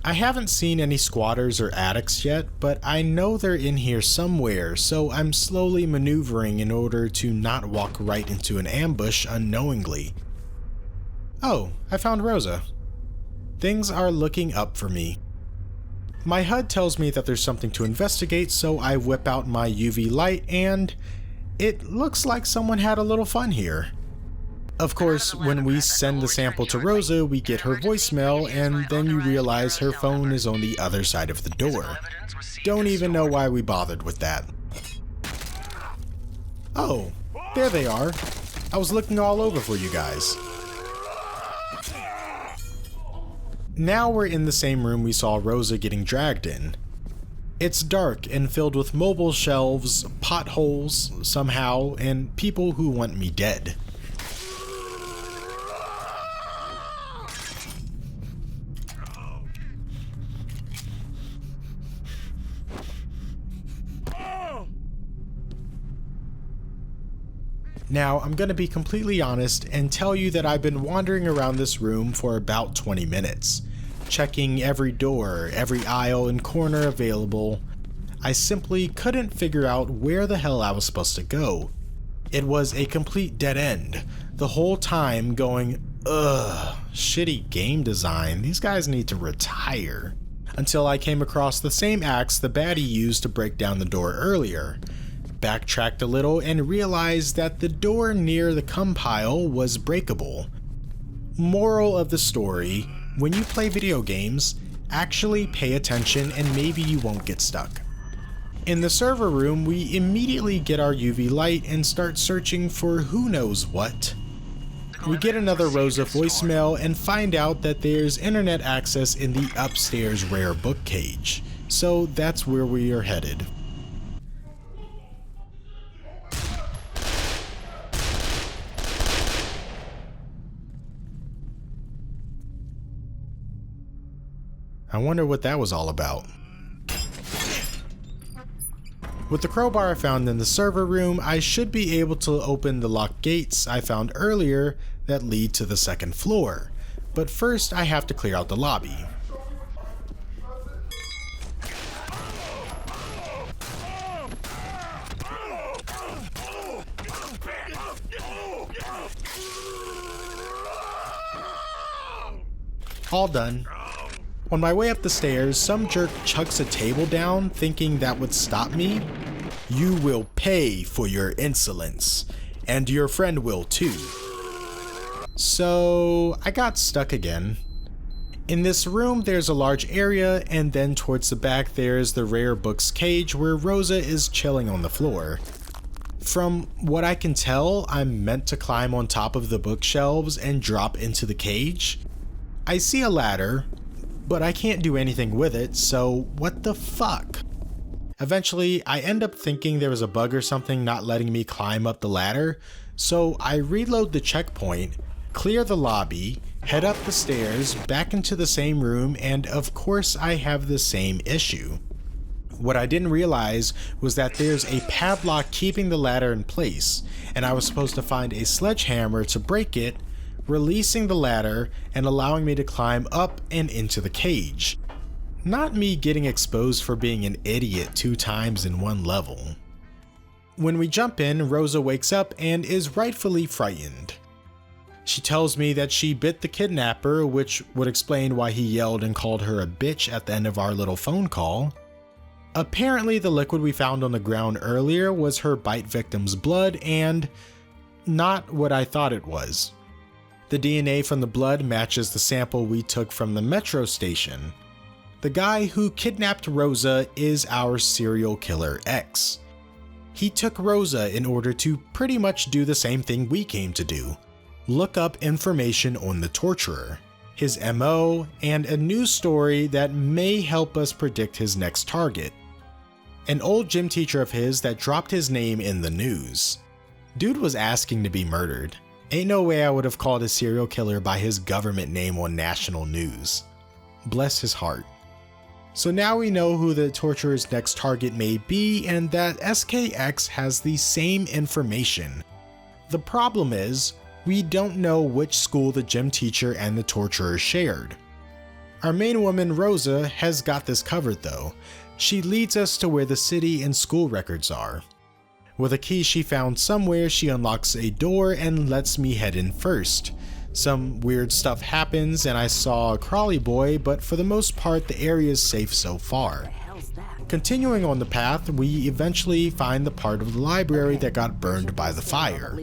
I haven't seen any squatters or addicts yet, but I know they're in here somewhere, so I'm slowly maneuvering in order to not walk right into an ambush unknowingly. Oh, I found Rosa. Things are looking up for me. My HUD tells me that there's something to investigate, so I whip out my UV light, and it looks like someone had a little fun here. Of course, when we send the sample to Rosa, we get her voicemail, and then you realize her phone is on the other side of the door. Don't even know why we bothered with that. Oh, there they are. I was looking all over for you guys. Now we're in the same room we saw Rosa getting dragged in. It's dark and filled with mobile shelves, potholes, somehow, and people who want me dead. Now, I'm gonna be completely honest and tell you that I've been wandering around this room for about 20 minutes, checking every door, every aisle and corner available. I simply couldn't figure out where the hell I was supposed to go. It was a complete dead end, the whole time going, ugh, shitty game design, these guys need to retire. Until I came across the same axe the baddie used to break down the door earlier. Backtracked a little and realized that the door near the cum pile was breakable. Moral of the story, when you play video games, actually pay attention and maybe you won't get stuck. In the server room, we immediately get our UV light and start searching for who knows what. We get another Rosa voicemail and find out that there's internet access in the upstairs rare book cage. So that's where we are headed. I wonder what that was all about. With the crowbar I found in the server room, I should be able to open the locked gates I found earlier that lead to the second floor. But first I have to clear out the lobby. All done. On my way up the stairs, some jerk chucks a table down, thinking that would stop me. You will pay for your insolence, and your friend will too. So I got stuck again. In this room there's a large area, and then towards the back there's the rare books cage where Rosa is chilling on the floor. From what I can tell, I'm meant to climb on top of the bookshelves and drop into the cage. I see a ladder, but I can't do anything with it, so what the fuck? Eventually, I end up thinking there was a bug or something not letting me climb up the ladder, so I reload the checkpoint, clear the lobby, head up the stairs, back into the same room, and of course I have the same issue. What I didn't realize was that there's a padlock keeping the ladder in place, and I was supposed to find a sledgehammer to break it, releasing the ladder and allowing me to climb up and into the cage. Not me getting exposed for being an idiot 2 times in one level. When we jump in, Rosa wakes up and is rightfully frightened. She tells me that she bit the kidnapper, which would explain why he yelled and called her a bitch at the end of our little phone call. Apparently the liquid we found on the ground earlier was her bite victim's blood, and not what I thought it was. The DNA from the blood matches the sample we took from the metro station. The guy who kidnapped Rosa is our serial killer X. He took Rosa in order to pretty much do the same thing we came to do: look up information on the torturer, his MO, and a news story that may help us predict his next target. An old gym teacher of his that dropped his name in the news. Dude was asking to be murdered. Ain't no way I would have called a serial killer by his government name on national news. Bless his heart. So now we know who the torturer's next target may be, and that SKX has the same information. The problem is, we don't know which school the gym teacher and the torturer shared. Our main woman, Rosa, has got this covered though. She leads us to where the city and school records are. With a key she found somewhere, she unlocks a door and lets me head in first. Some weird stuff happens and I saw a crawly boy, but for the most part the area is safe so far. Continuing on the path, we eventually find the part of the library that got burned by the fire.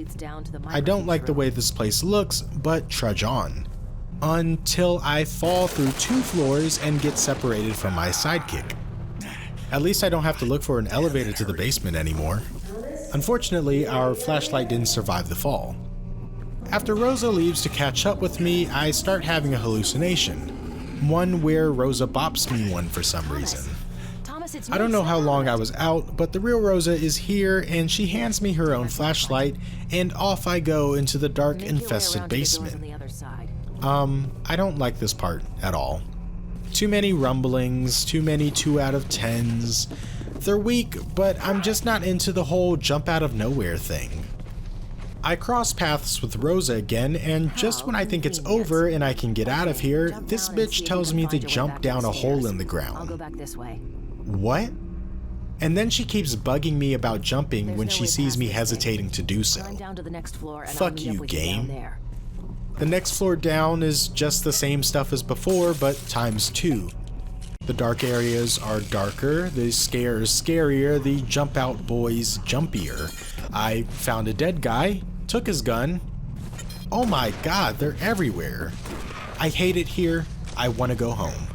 I don't like the way this place looks, but trudge on. Until I fall through 2 floors and get separated from my sidekick. At least I don't have to look for an elevator to the basement anymore. Unfortunately, our flashlight didn't survive the fall. After Rosa leaves to catch up with me, I start having a hallucination. One where Rosa bops me one for some reason. I don't know how long I was out, but the real Rosa is here and she hands me her own flashlight and off I go into the dark infested basement. I don't like this part at all. Too many rumblings, too many 2 out of 10s. They're weak, but I'm just not into the whole jump out of nowhere thing. I cross paths with Rosa again, and just when I think it's over and I can get out of here, this bitch tells me to jump down a hole in the ground. What? And then she keeps bugging me about jumping when she sees me hesitating to do so. Fuck you, game. The next floor down is just the same stuff as before, but times 2. The dark areas are darker, the scares scarier, the jump out boys jumpier. I found a dead guy, took his gun. Oh my god, they're everywhere. I hate it here, I want to go home.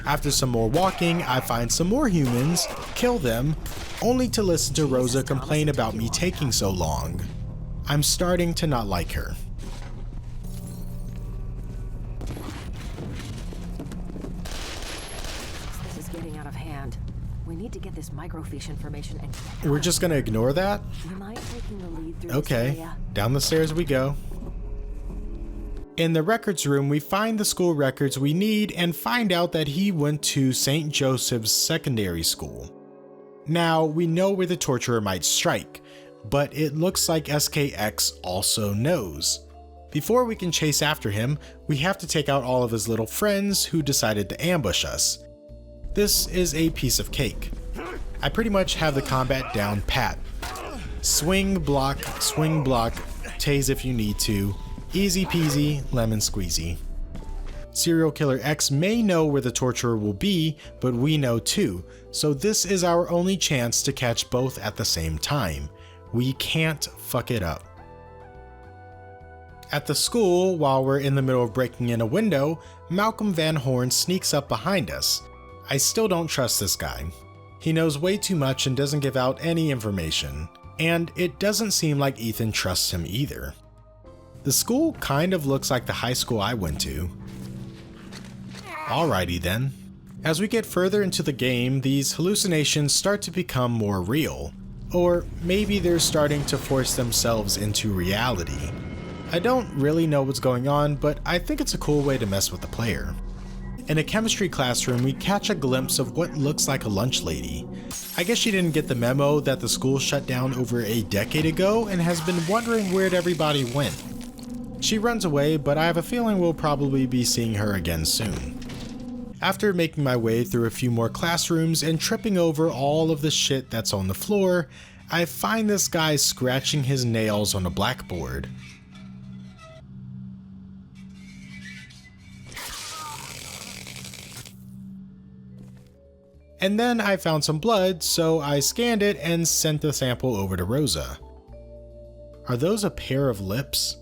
After some more walking, I find some more humans, kill them, only to listen to Rosa complain about me taking so long. I'm starting to not like her. We need to get this microfiche information and We're just gonna ignore that? Okay, down the stairs we go. In the records room, we find the school records we need and find out that he went to St. Joseph's Secondary School. Now, we know where the torturer might strike, but it looks like SKX also knows. Before we can chase after him, we have to take out all of his little friends who decided to ambush us. This is a piece of cake. I pretty much have the combat down pat. Swing, block, tase if you need to. Easy peasy, lemon squeezy. Serial Killer X may know where the torturer will be, but we know too, so this is our only chance to catch both at the same time. We can't fuck it up. At the school, while we're in the middle of breaking in a window, Malcolm Van Horn sneaks up behind us. I still don't trust this guy. He knows way too much and doesn't give out any information, and it doesn't seem like Ethan trusts him either. The school kind of looks like the high school I went to. Alrighty then. As we get further into the game, these hallucinations start to become more real, or maybe they're starting to force themselves into reality. I don't really know what's going on, but I think it's a cool way to mess with the player. In a chemistry classroom, we catch a glimpse of what looks like a lunch lady. I guess she didn't get the memo that the school shut down over a decade ago and has been wondering where everybody went. She runs away, but I have a feeling we'll probably be seeing her again soon. After making my way through a few more classrooms and tripping over all of the shit that's on the floor, I find this guy scratching his nails on a blackboard. And then I found some blood, so I scanned it and sent the sample over to Rosa. Are those a pair of lips?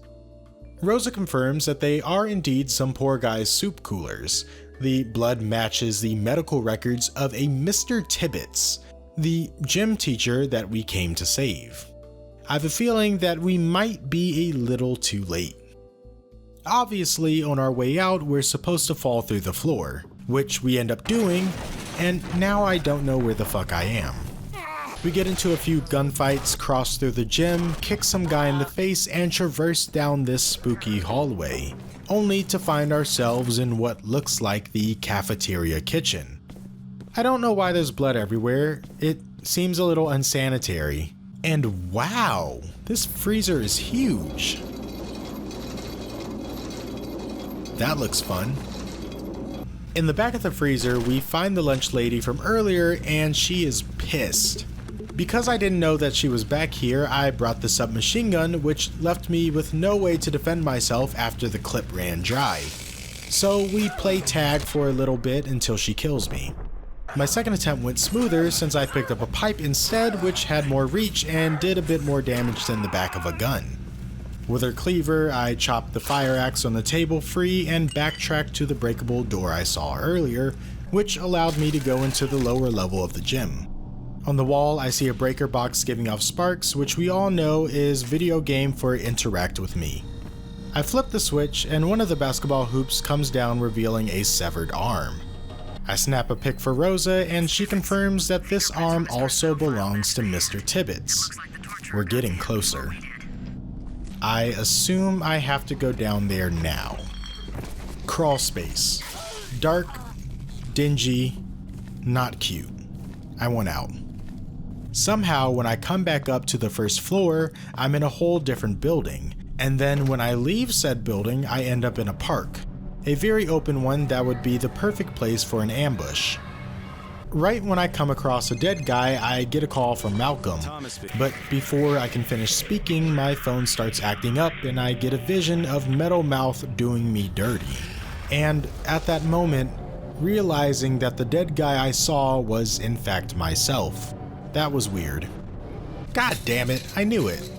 Rosa confirms that they are indeed some poor guy's soup coolers. The blood matches the medical records of a Mr. Tibbetts, the gym teacher that we came to save. I have a feeling that we might be a little too late. Obviously, on our way out, we're supposed to fall through the floor, which we end up doing, and now I don't know where the fuck I am. We get into a few gunfights, cross through the gym, kick some guy in the face, and traverse down this spooky hallway, only to find ourselves in what looks like the cafeteria kitchen. I don't know why there's blood everywhere, it seems a little unsanitary. And wow, this freezer is huge. That looks fun. In the back of the freezer, we find the lunch lady from earlier, and she is pissed. Because I didn't know that she was back here, I brought the submachine gun, which left me with no way to defend myself after the clip ran dry. So we play tag for a little bit until she kills me. My second attempt went smoother since I picked up a pipe instead, which had more reach and did a bit more damage than the back of a gun. With her cleaver, I chopped the fire axe on the table free and backtracked to the breakable door I saw earlier, which allowed me to go into the lower level of the gym. On the wall, I see a breaker box giving off sparks, which we all know is video game for interact with me. I flip the switch and one of the basketball hoops comes down, revealing a severed arm. I snap a pic for Rosa and she confirms that this arm also belongs to Mr. Tibbetts. We're getting closer. I assume I have to go down there now. Crawl space. Dark, dingy, not cute. I want out. Somehow, when I come back up to the first floor, I'm in a whole different building, and then when I leave said building, I end up in a park. A very open one that would be the perfect place for an ambush. Right when I come across a dead guy, I get a call from Malcolm, but before I can finish speaking, my phone starts acting up and I get a vision of Metal Mouth doing me dirty. And at that moment, realizing that the dead guy I saw was in fact myself. That was weird. God damn it, I knew it.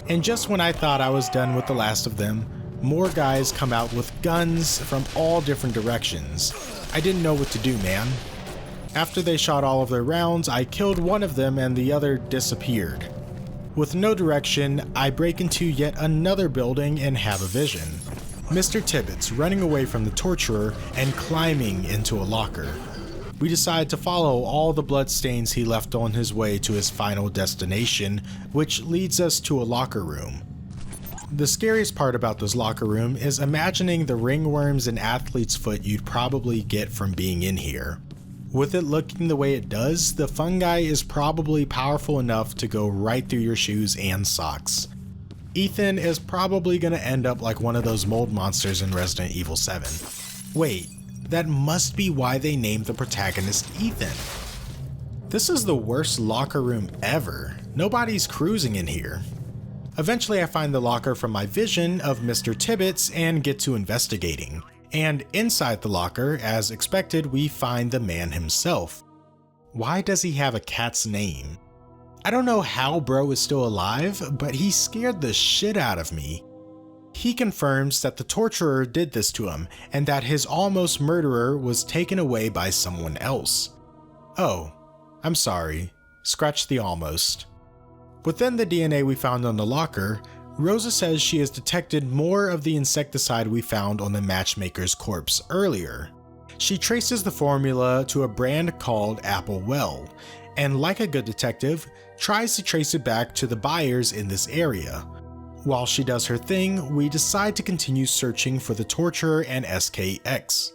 And just when I thought I was done with the last of them, more guys come out with guns from all different directions. I didn't know what to do, man. After they shot all of their rounds, I killed one of them and the other disappeared. With no direction, I break into yet another building and have a vision. Mr. Tibbetts running away from the torturer and climbing into a locker. We decide to follow all the bloodstains he left on his way to his final destination, which leads us to a locker room. The scariest part about this locker room is imagining the ringworms and athlete's foot you'd probably get from being in here. With it looking the way it does, the fungi is probably powerful enough to go right through your shoes and socks. Ethan is probably gonna end up like one of those mold monsters in Resident Evil 7. Wait, that must be why they named the protagonist Ethan. This is the worst locker room ever. Nobody's cruising in here. Eventually I find the locker from my vision of Mr. Tibbetts and get to investigating. And inside the locker, as expected, we find the man himself. Why does he have a cat's name? I don't know how bro is still alive, but he scared the shit out of me. He confirms that the torturer did this to him, and that his almost murderer was taken away by someone else. Oh, I'm sorry. Scratch the almost. Within the DNA we found on the locker, Rosa says she has detected more of the insecticide we found on the matchmaker's corpse earlier. She traces the formula to a brand called Apple Well, and like a good detective, tries to trace it back to the buyers in this area. While she does her thing, we decide to continue searching for the torturer and SKX.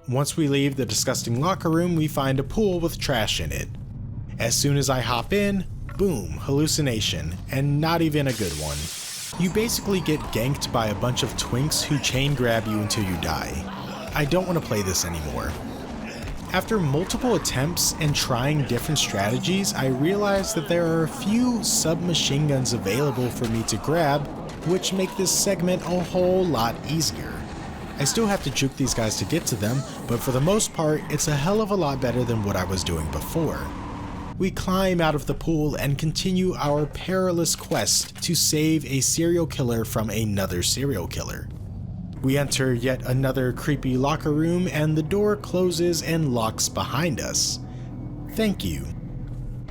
Once we leave the disgusting locker room, we find a pool with trash in it. As soon as I hop in, boom, hallucination, and not even a good one. You basically get ganked by a bunch of twinks who chain grab you until you die. I don't want to play this anymore. After multiple attempts and trying different strategies, I realized that there are a few submachine guns available for me to grab, which make this segment a whole lot easier. I still have to juke these guys to get to them, but for the most part, it's a hell of a lot better than what I was doing before. We climb out of the pool and continue our perilous quest to save a serial killer from another serial killer. We enter yet another creepy locker room and the door closes and locks behind us. Thank you.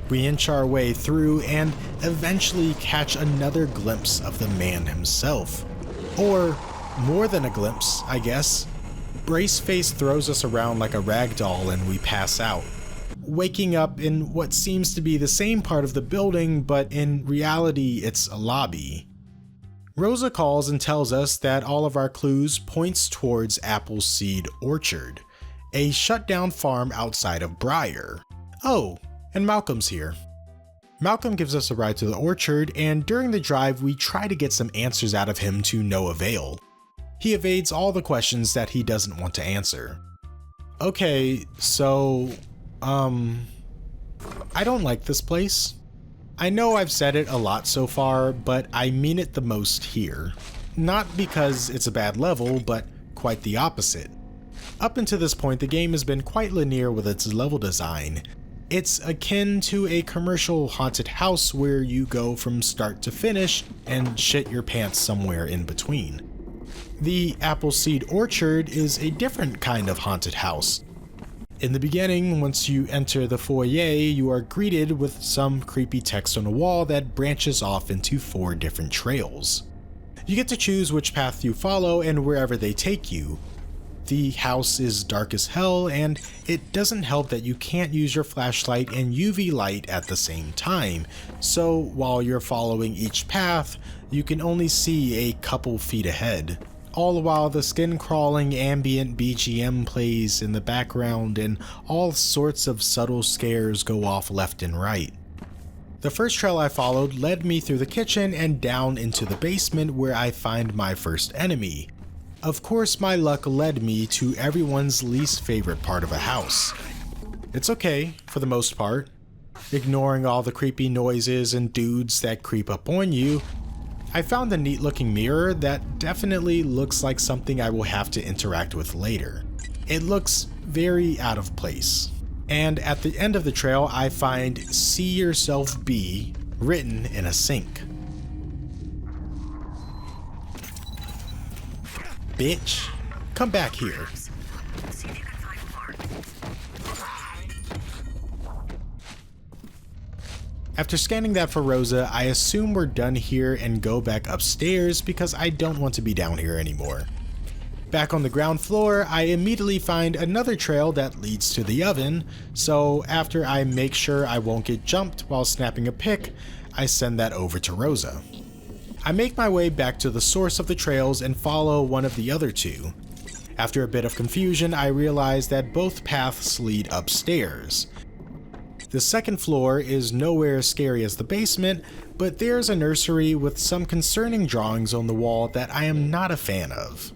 We inch our way through and eventually catch another glimpse of the man himself. Or more than a glimpse, I guess. Braceface throws us around like a rag doll and we pass out, waking up in what seems to be the same part of the building, but in reality it's a lobby. Rosa calls and tells us that all of our clues points towards Appleseed Orchard, a shut-down farm outside of Briar. Oh, and Malcolm's here. Malcolm gives us a ride to the orchard, and during the drive we try to get some answers out of him to no avail. He evades all the questions that he doesn't want to answer. Okay, so, I don't like this place. I know I've said it a lot so far, but I mean it the most here. Not because it's a bad level, but quite the opposite. Up until this point, the game has been quite linear with its level design. It's akin to a commercial haunted house where you go from start to finish and shit your pants somewhere in between. The Appleseed Orchard is a different kind of haunted house. In the beginning, once you enter the foyer, you are greeted with some creepy text on a wall that branches off into 4 different trails. You get to choose which path you follow and wherever they take you. The house is dark as hell, and it doesn't help that you can't use your flashlight and UV light at the same time, so while you're following each path, you can only see a couple feet ahead. All the while the skin-crawling ambient BGM plays in the background and all sorts of subtle scares go off left and right. The first trail I followed led me through the kitchen and down into the basement where I find my first enemy. Of course, my luck led me to everyone's least favorite part of a house. It's okay, for the most part. Ignoring all the creepy noises and dudes that creep up on you, I found a neat looking mirror that definitely looks like something I will have to interact with later. It looks very out of place. And at the end of the trail, I find "See Yourself Be" written in a sink. Bitch, come back here. See if you can find more. After scanning that for Rosa, I assume we're done here and go back upstairs because I don't want to be down here anymore. Back on the ground floor, I immediately find another trail that leads to the oven, so after I make sure I won't get jumped while snapping a pic, I send that over to Rosa. I make my way back to the source of the trails and follow one of the other 2. After a bit of confusion, I realize that both paths lead upstairs. The second floor is nowhere as scary as the basement, but there's a nursery with some concerning drawings on the wall that I am not a fan of.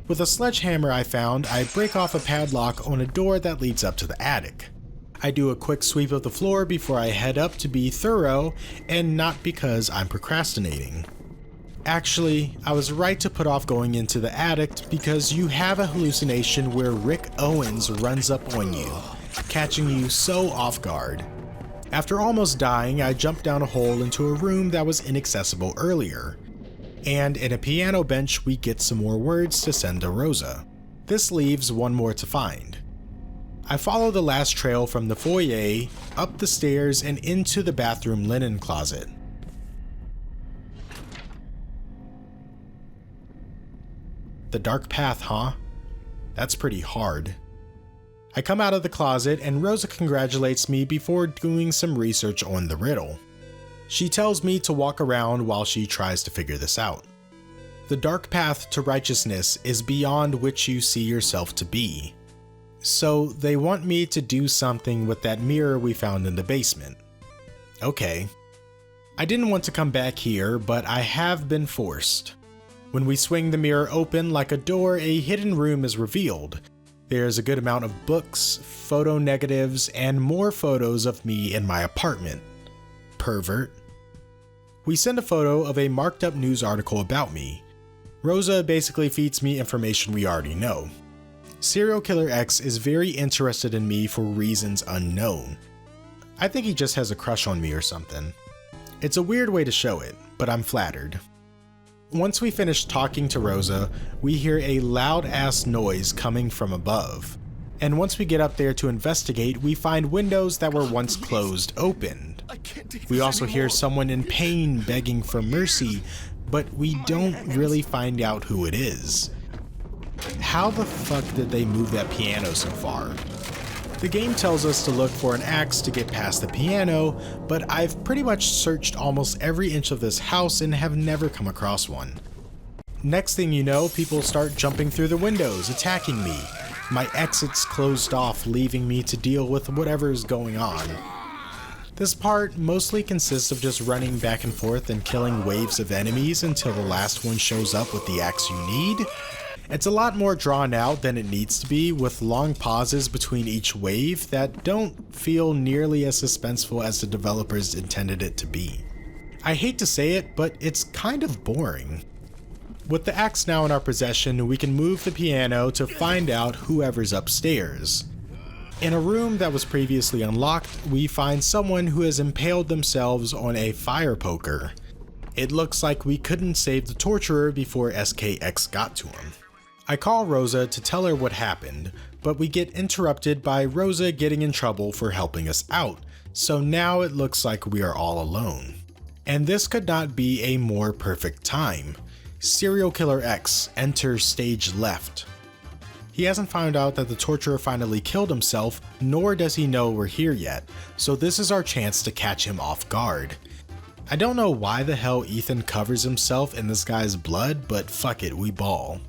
With a sledgehammer I found, I break off a padlock on a door that leads up to the attic. I do a quick sweep of the floor before I head up to be thorough, and not because I'm procrastinating. Actually, I was right to put off going into the attic because you have a hallucination where Rick Owens runs up on you, catching you so off guard. After almost dying, I jumped down a hole into a room that was inaccessible earlier. And in a piano bench, we get some more words to send to Rosa. This leaves one more to find. I follow the last trail from the foyer, up the stairs, and into the bathroom linen closet. The dark path, huh? That's pretty hard. I come out of the closet and Rosa congratulates me before doing some research on the riddle. She tells me to walk around while she tries to figure this out. The dark path to righteousness is beyond which you see yourself to be. So they want me to do something with that mirror we found in the basement. Okay. I didn't want to come back here, but I have been forced. When we swing the mirror open like a door, a hidden room is revealed. There's a good amount of books, photo negatives, and more photos of me in my apartment. Pervert. We send a photo of a marked up news article about me. Rosa basically feeds me information we already know. Serial Killer X is very interested in me for reasons unknown. I think he just has a crush on me or something. It's a weird way to show it, but I'm flattered. Once we finish talking to Rosa, we hear a loud ass noise coming from above. And once we get up there to investigate, we find windows that were once closed opened. We also hear someone in pain begging for mercy, but we don't really find out who it is. How the fuck did they move that piano so far? The game tells us to look for an axe to get past the piano, but I've pretty much searched almost every inch of this house and have never come across one. Next thing you know, people start jumping through the windows, attacking me. My exit's closed off, leaving me to deal with whatever is going on. This part mostly consists of just running back and forth and killing waves of enemies until the last one shows up with the axe you need. It's a lot more drawn out than it needs to be, with long pauses between each wave that don't feel nearly as suspenseful as the developers intended it to be. I hate to say it, but it's kind of boring. With the axe now in our possession, we can move the piano to find out whoever's upstairs. In a room that was previously unlocked, we find someone who has impaled themselves on a fire poker. It looks like we couldn't save the torturer before SKX got to him. I call Rosa to tell her what happened, but we get interrupted by Rosa getting in trouble for helping us out, so now it looks like we are all alone. And this could not be a more perfect time. Serial Killer X enters stage left. He hasn't found out that the torturer finally killed himself, nor does he know we're here yet, so this is our chance to catch him off guard. I don't know why the hell Ethan covers himself in this guy's blood, but fuck it, we ball.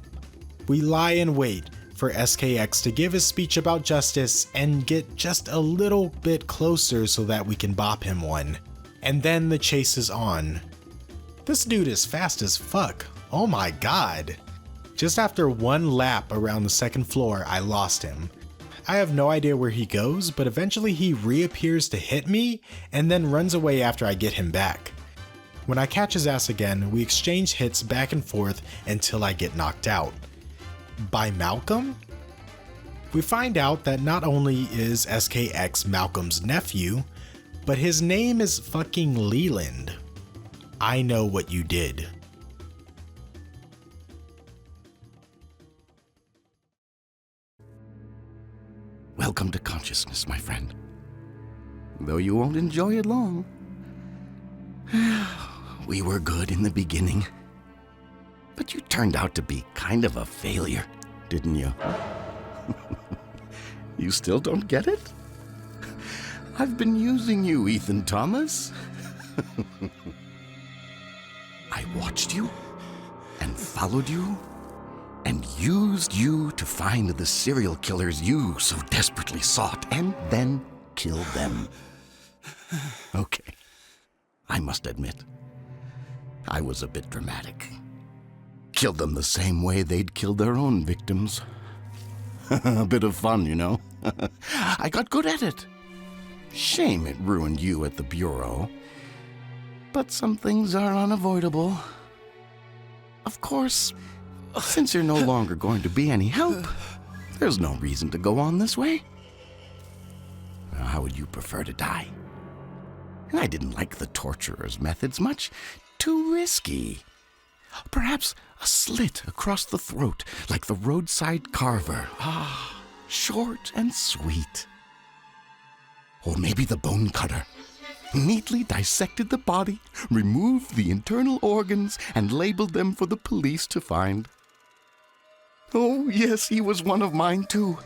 We lie in wait for SKX to give his speech about justice and get just a little bit closer so that we can bop him one. And then the chase is on. This dude is fast as fuck. Oh my god. Just after one lap around the second floor, I lost him. I have no idea where he goes, but eventually he reappears to hit me and then runs away after I get him back. When I catch his ass again, we exchange hits back and forth until I get knocked out. By Malcolm? We find out that not only is SKX Malcolm's nephew, but his name is fucking Leland. I know what you did. Welcome to consciousness, my friend. Though you won't enjoy it long. We were good in the beginning. But you turned out to be kind of a failure, didn't you? You still don't get it? I've been using you, Ethan Thomas. I watched you and followed you and used you to find the serial killers you so desperately sought and then killed them. Okay, I must admit, I was a bit dramatic. Killed them the same way they'd killed their own victims. A bit of fun, you know. I got good at it. Shame it ruined you at the Bureau. But some things are unavoidable. Of course, since you're no longer going to be any help, there's no reason to go on this way. How would you prefer to die? I didn't like the torturer's methods much. Too risky. Perhaps a slit across the throat, like the roadside carver. Ah, short and sweet. Or maybe the bone cutter. Neatly dissected the body, removed the internal organs, and labeled them for the police to find. Oh, yes, he was one of mine, too.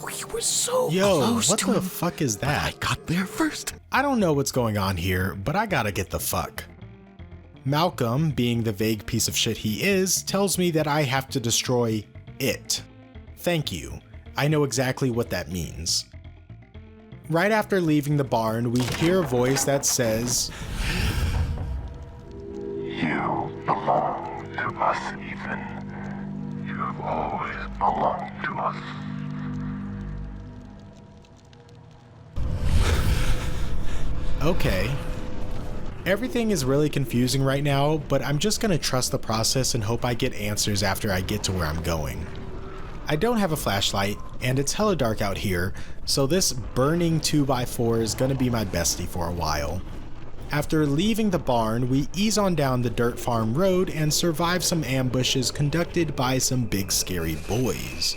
We were so close what to the him, fuck is but that? I got there first. I don't know what's going on here, but I gotta get the fuck. Malcolm, being the vague piece of shit he is, tells me that I have to destroy it. Thank you. I know exactly what that means. Right after leaving the barn, we hear a voice that says, You belong to us, Ethan. You have always belonged to us. Okay. Everything is really confusing right now, but I'm just gonna trust the process and hope I get answers after I get to where I'm going. I don't have a flashlight, and it's hella dark out here, so this burning 2x4 is gonna be my bestie for a while. After leaving the barn, we ease on down the dirt farm road and survive some ambushes conducted by some big scary boys.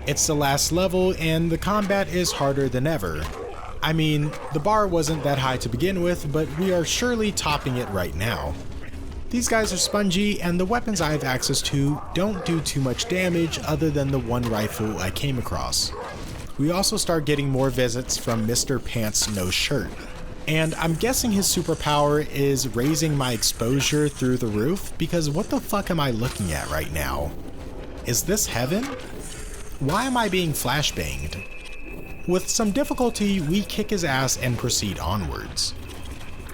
It's the last level, and the combat is harder than ever. I mean, the bar wasn't that high to begin with, but we are surely topping it right now. These guys are spongy, and the weapons I have access to don't do too much damage other than the one rifle I came across. We also start getting more visits from Mr. Pants No Shirt, and I'm guessing his superpower is raising my exposure through the roof, because what the fuck am I looking at right now? Is this heaven? Why am I being flashbanged? With some difficulty, we kick his ass and proceed onwards.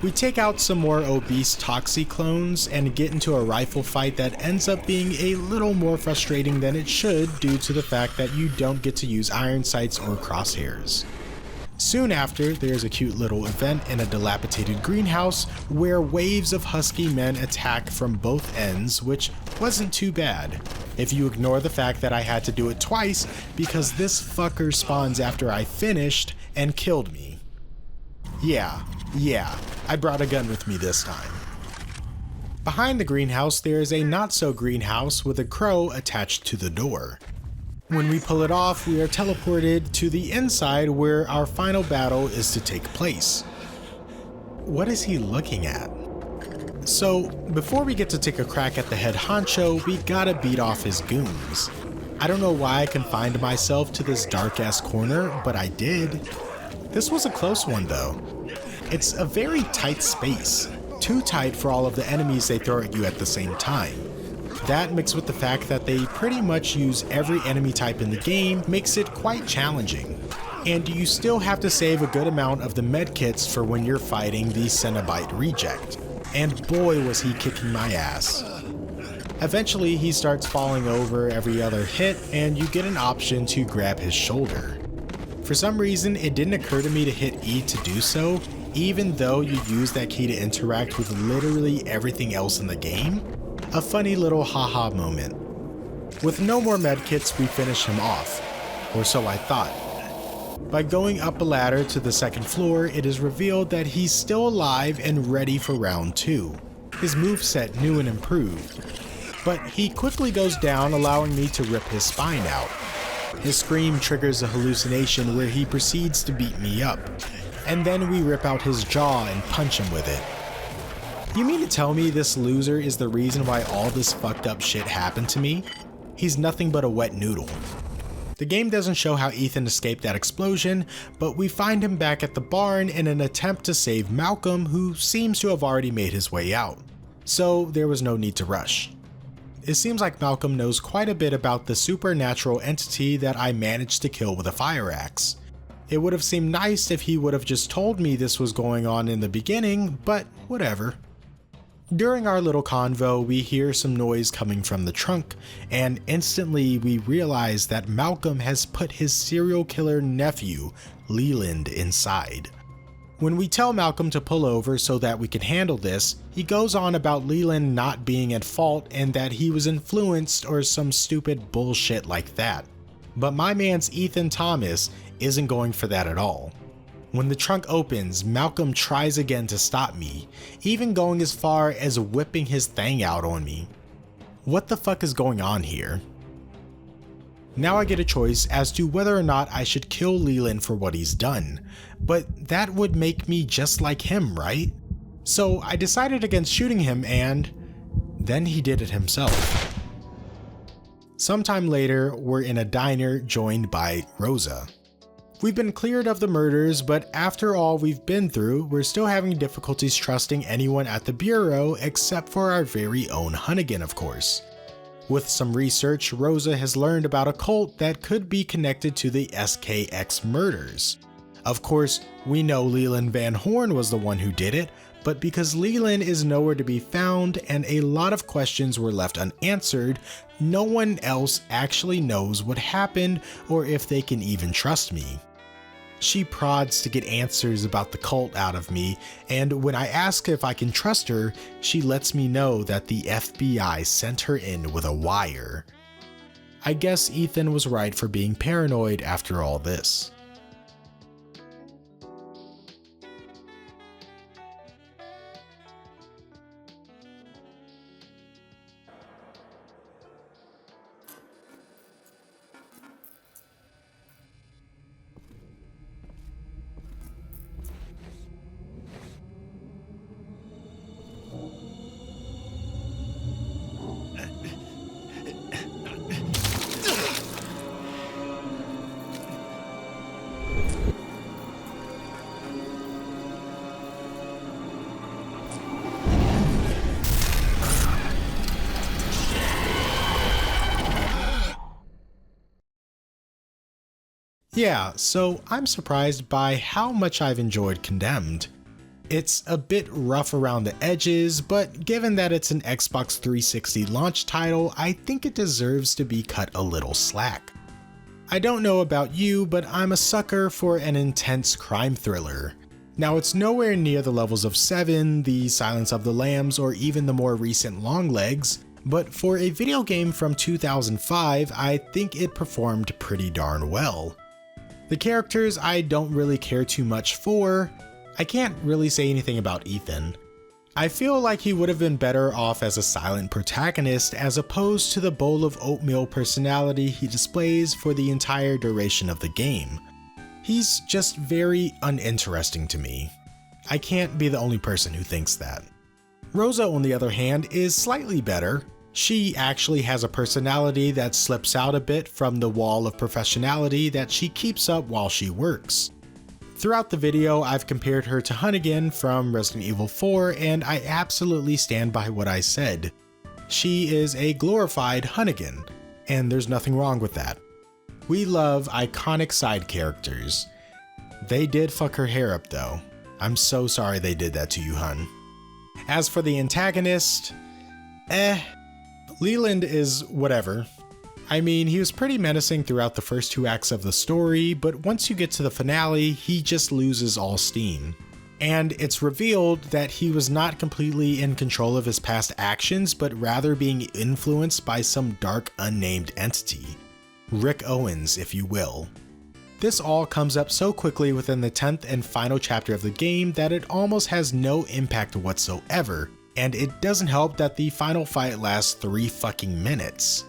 We take out some more obese Toxie clones and get into a rifle fight that ends up being a little more frustrating than it should due to the fact that you don't get to use iron sights or crosshairs. Soon after, there's a cute little event in a dilapidated greenhouse where waves of husky men attack from both ends, which wasn't too bad, if you ignore the fact that I had to do it twice because this fucker spawns after I finished and killed me. Yeah, I brought a gun with me this time. Behind the greenhouse, there is a not-so-greenhouse with a crow attached to the door. When we pull it off, we are teleported to the inside where our final battle is to take place. What is he looking at? So, before we get to take a crack at the head honcho, we gotta beat off his goons. I don't know why I confined myself to this dark-ass corner, but I did. This was a close one though. It's a very tight space, too tight for all of the enemies they throw at you at the same time. That mixed with the fact that they pretty much use every enemy type in the game makes it quite challenging. And you still have to save a good amount of the medkits for when you're fighting the Cenobite reject. And boy was he kicking my ass. Eventually he starts falling over every other hit and you get an option to grab his shoulder. For some reason it didn't occur to me to hit E to do so, even though you use that key to interact with literally everything else in the game. A funny little haha moment. With no more medkits, we finish him off, or so I thought. By going up a ladder to the second floor, it is revealed that he's still alive and ready for round 2. His moveset new and improved, but he quickly goes down, allowing me to rip his spine out. His scream triggers a hallucination where he proceeds to beat me up, and then we rip out his jaw and punch him with it. You mean to tell me this loser is the reason why all this fucked up shit happened to me? He's nothing but a wet noodle. The game doesn't show how Ethan escaped that explosion, but we find him back at the barn in an attempt to save Malcolm, who seems to have already made his way out. So there was no need to rush. It seems like Malcolm knows quite a bit about the supernatural entity that I managed to kill with a fire axe. It would have seemed nice if he would have just told me this was going on in the beginning, but whatever. During our little convo, we hear some noise coming from the trunk, and instantly we realize that Malcolm has put his serial killer nephew, Leland, inside. When we tell Malcolm to pull over so that we can handle this, he goes on about Leland not being at fault and that he was influenced or some stupid bullshit like that. But my man's Ethan Thomas isn't going for that at all. When the trunk opens, Malcolm tries again to stop me, even going as far as whipping his thing out on me. What the fuck is going on here? Now I get a choice as to whether or not I should kill Leland for what he's done, but that would make me just like him, right? So I decided against shooting him, and then he did it himself. Sometime later, we're in a diner joined by Rosa. We've been cleared of the murders, but after all we've been through, we're still having difficulties trusting anyone at the Bureau except for our very own Hunnigan, of course. With some research, Rosa has learned about a cult that could be connected to the SKX murders. Of course, we know Leland Van Horn was the one who did it, but because Leland is nowhere to be found and a lot of questions were left unanswered, no one else actually knows what happened or if they can even trust me. She prods to get answers about the cult out of me, and when I ask if I can trust her, she lets me know that the FBI sent her in with a wire. I guess Ethan was right for being paranoid after all this. Yeah, so I'm surprised by how much I've enjoyed Condemned. It's a bit rough around the edges, but given that it's an Xbox 360 launch title, I think it deserves to be cut a little slack. I don't know about you, but I'm a sucker for an intense crime thriller. Now, it's nowhere near the levels of 7, the Silence of the Lambs, or even the more recent Longlegs, but for a video game from 2005, I think it performed pretty darn well. The characters I don't really care too much for. I can't really say anything about Ethan. I feel like he would have been better off as a silent protagonist as opposed to the bowl of oatmeal personality he displays for the entire duration of the game. He's just very uninteresting to me. I can't be the only person who thinks that. Rosa, on the other hand, is slightly better. She actually has a personality that slips out a bit from the wall of professionality that she keeps up while she works. Throughout the video, I've compared her to Hunnigan from Resident Evil 4, and I absolutely stand by what I said. She is a glorified Hunnigan, and there's nothing wrong with that. We love iconic side characters. They did fuck her hair up though. I'm so sorry they did that to you, hun. As for the antagonist, Leland is whatever. I mean, he was pretty menacing throughout the first 2 acts of the story, but once you get to the finale, he just loses all steam. And it's revealed that he was not completely in control of his past actions, but rather being influenced by some dark unnamed entity. Rick Owens, if you will. This all comes up so quickly within the 10th and final chapter of the game that it almost has no impact whatsoever. And it doesn't help that the final fight lasts 3 fucking minutes.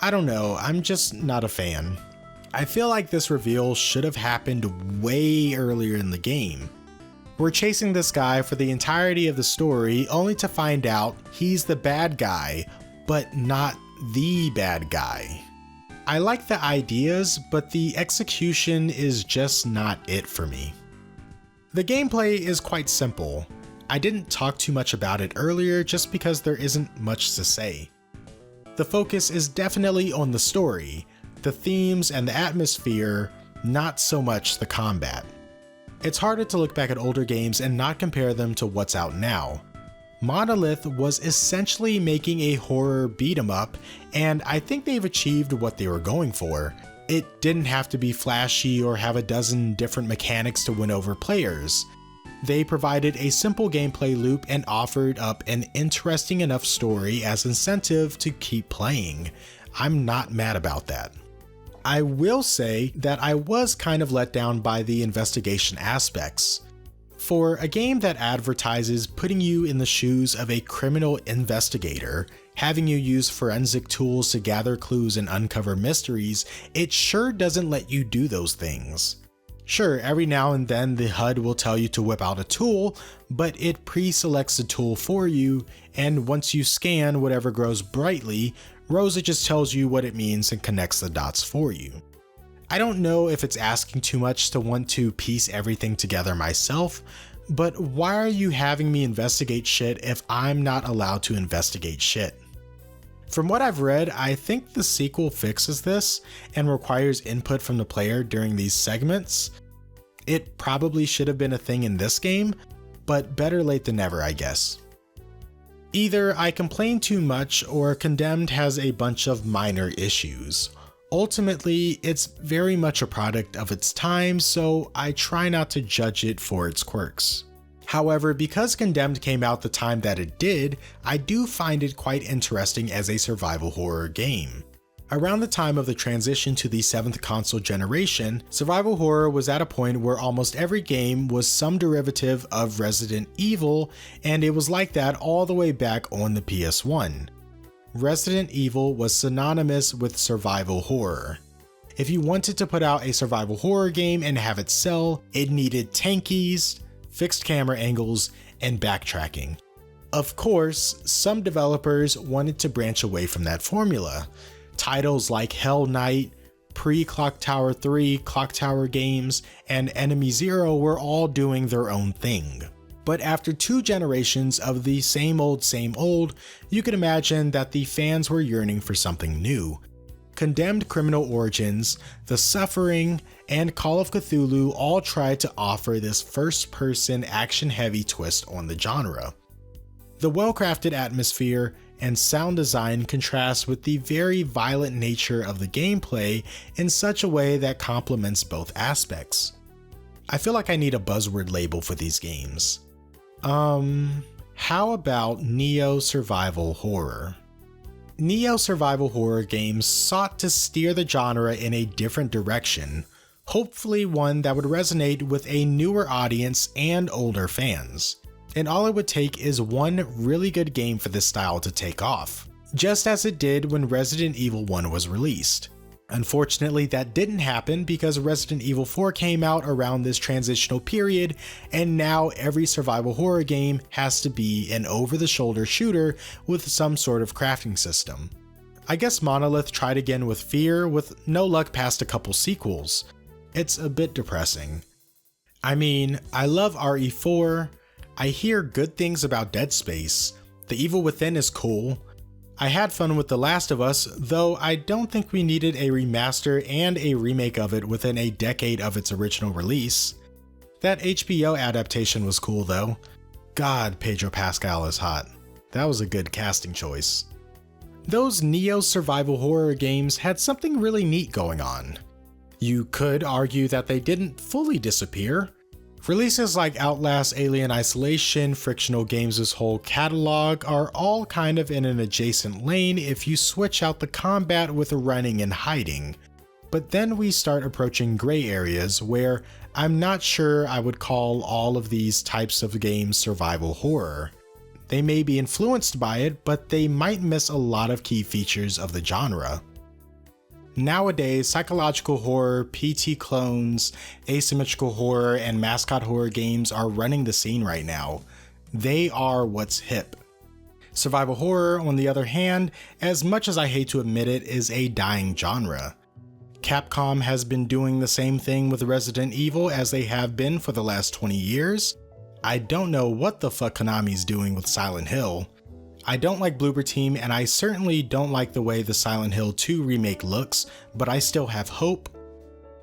I don't know, I'm just not a fan. I feel like this reveal should have happened way earlier in the game. We're chasing this guy for the entirety of the story only to find out he's the bad guy, but not the bad guy. I like the ideas, but the execution is just not it for me. The gameplay is quite simple. I didn't talk too much about it earlier just because there isn't much to say. The focus is definitely on the story, the themes and the atmosphere, not so much the combat. It's harder to look back at older games and not compare them to what's out now. Monolith was essentially making a horror beat 'em up, and I think they've achieved what they were going for. It didn't have to be flashy or have a dozen different mechanics to win over players. They provided a simple gameplay loop and offered up an interesting enough story as incentive to keep playing. I'm not mad about that. I will say that I was kind of let down by the investigation aspects. For a game that advertises putting you in the shoes of a criminal investigator, having you use forensic tools to gather clues and uncover mysteries, it sure doesn't let you do those things. Sure, every now and then the HUD will tell you to whip out a tool, but it pre-selects the tool for you, and once you scan whatever grows brightly, Rosa just tells you what it means and connects the dots for you. I don't know if it's asking too much to want to piece everything together myself, but why are you having me investigate shit if I'm not allowed to investigate shit? From what I've read, I think the sequel fixes this and requires input from the player during these segments. It probably should have been a thing in this game, but better late than never, I guess. Either I complain too much or Condemned has a bunch of minor issues. Ultimately, it's very much a product of its time, so I try not to judge it for its quirks. However, because Condemned came out the time that it did, I do find it quite interesting as a survival horror game. Around the time of the transition to the 7th console generation, survival horror was at a point where almost every game was some derivative of Resident Evil, and it was like that all the way back on the PS1. Resident Evil was synonymous with survival horror. If you wanted to put out a survival horror game and have it sell, it needed tankies, fixed camera angles, and backtracking. Of course, some developers wanted to branch away from that formula. Titles like Hell Knight, pre-Clock Tower 3 Clock Tower games, and Enemy Zero were all doing their own thing. But after 2 generations of the same old, you could imagine that the fans were yearning for something new. Condemned Criminal Origins, The Suffering, and Call of Cthulhu all tried to offer this first-person action-heavy twist on the genre. The well-crafted atmosphere and sound design contrast with the very violent nature of the gameplay in such a way that complements both aspects. I feel like I need a buzzword label for these games. How about neo-survival horror? Neo-survival horror games sought to steer the genre in a different direction, hopefully one that would resonate with a newer audience and older fans. And all it would take is one really good game for this style to take off, just as it did when Resident Evil 1 was released. Unfortunately, that didn't happen because Resident Evil 4 came out around this transitional period, and now every survival horror game has to be an over-the-shoulder shooter with some sort of crafting system. I guess Monolith tried again with Fear, with no luck past a couple sequels. It's a bit depressing. I mean, I love RE4, I hear good things about Dead Space, The Evil Within is cool, I had fun with The Last of Us, though I don't think we needed a remaster and a remake of it within a decade of its original release. That HBO adaptation was cool though. God, Pedro Pascal is hot. That was a good casting choice. Those neo-survival horror games had something really neat going on. You could argue that they didn't fully disappear. Releases like Outlast, Alien Isolation, Frictional Games' whole catalog are all kind of in an adjacent lane if you switch out the combat with running and hiding. But then we start approaching gray areas where I'm not sure I would call all of these types of games survival horror. They may be influenced by it, but they might miss a lot of key features of the genre. Nowadays, psychological horror, PT clones, asymmetrical horror, and mascot horror games are running the scene right now. They are what's hip. Survival horror, on the other hand, as much as I hate to admit it, is a dying genre. Capcom has been doing the same thing with Resident Evil as they have been for the last 20 years. I don't know what the fuck Konami's doing with Silent Hill. I don't like Bloober Team, and I certainly don't like the way the Silent Hill 2 remake looks, but I still have hope.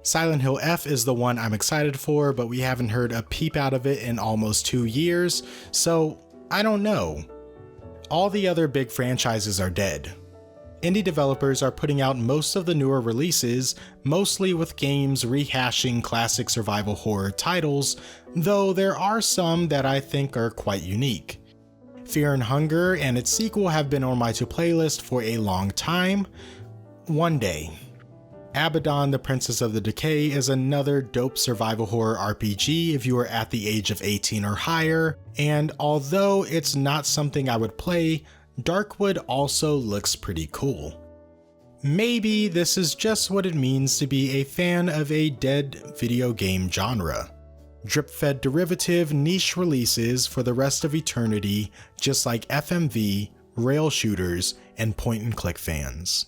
Silent Hill F is the one I'm excited for, but we haven't heard a peep out of it in almost 2 years, so I don't know. All the other big franchises are dead. Indie developers are putting out most of the newer releases, mostly with games rehashing classic survival horror titles, though there are some that I think are quite unique. Fear and Hunger and its sequel have been on my to-playlist for a long time. One day. Abaddon, the Princess of the Decay is another dope survival horror RPG if you are at the age of 18 or higher, and although it's not something I would play, Darkwood also looks pretty cool. Maybe this is just what it means to be a fan of a dead video game genre. Drip-fed derivative niche releases for the rest of eternity, just like FMV, rail shooters, and point-and-click fans.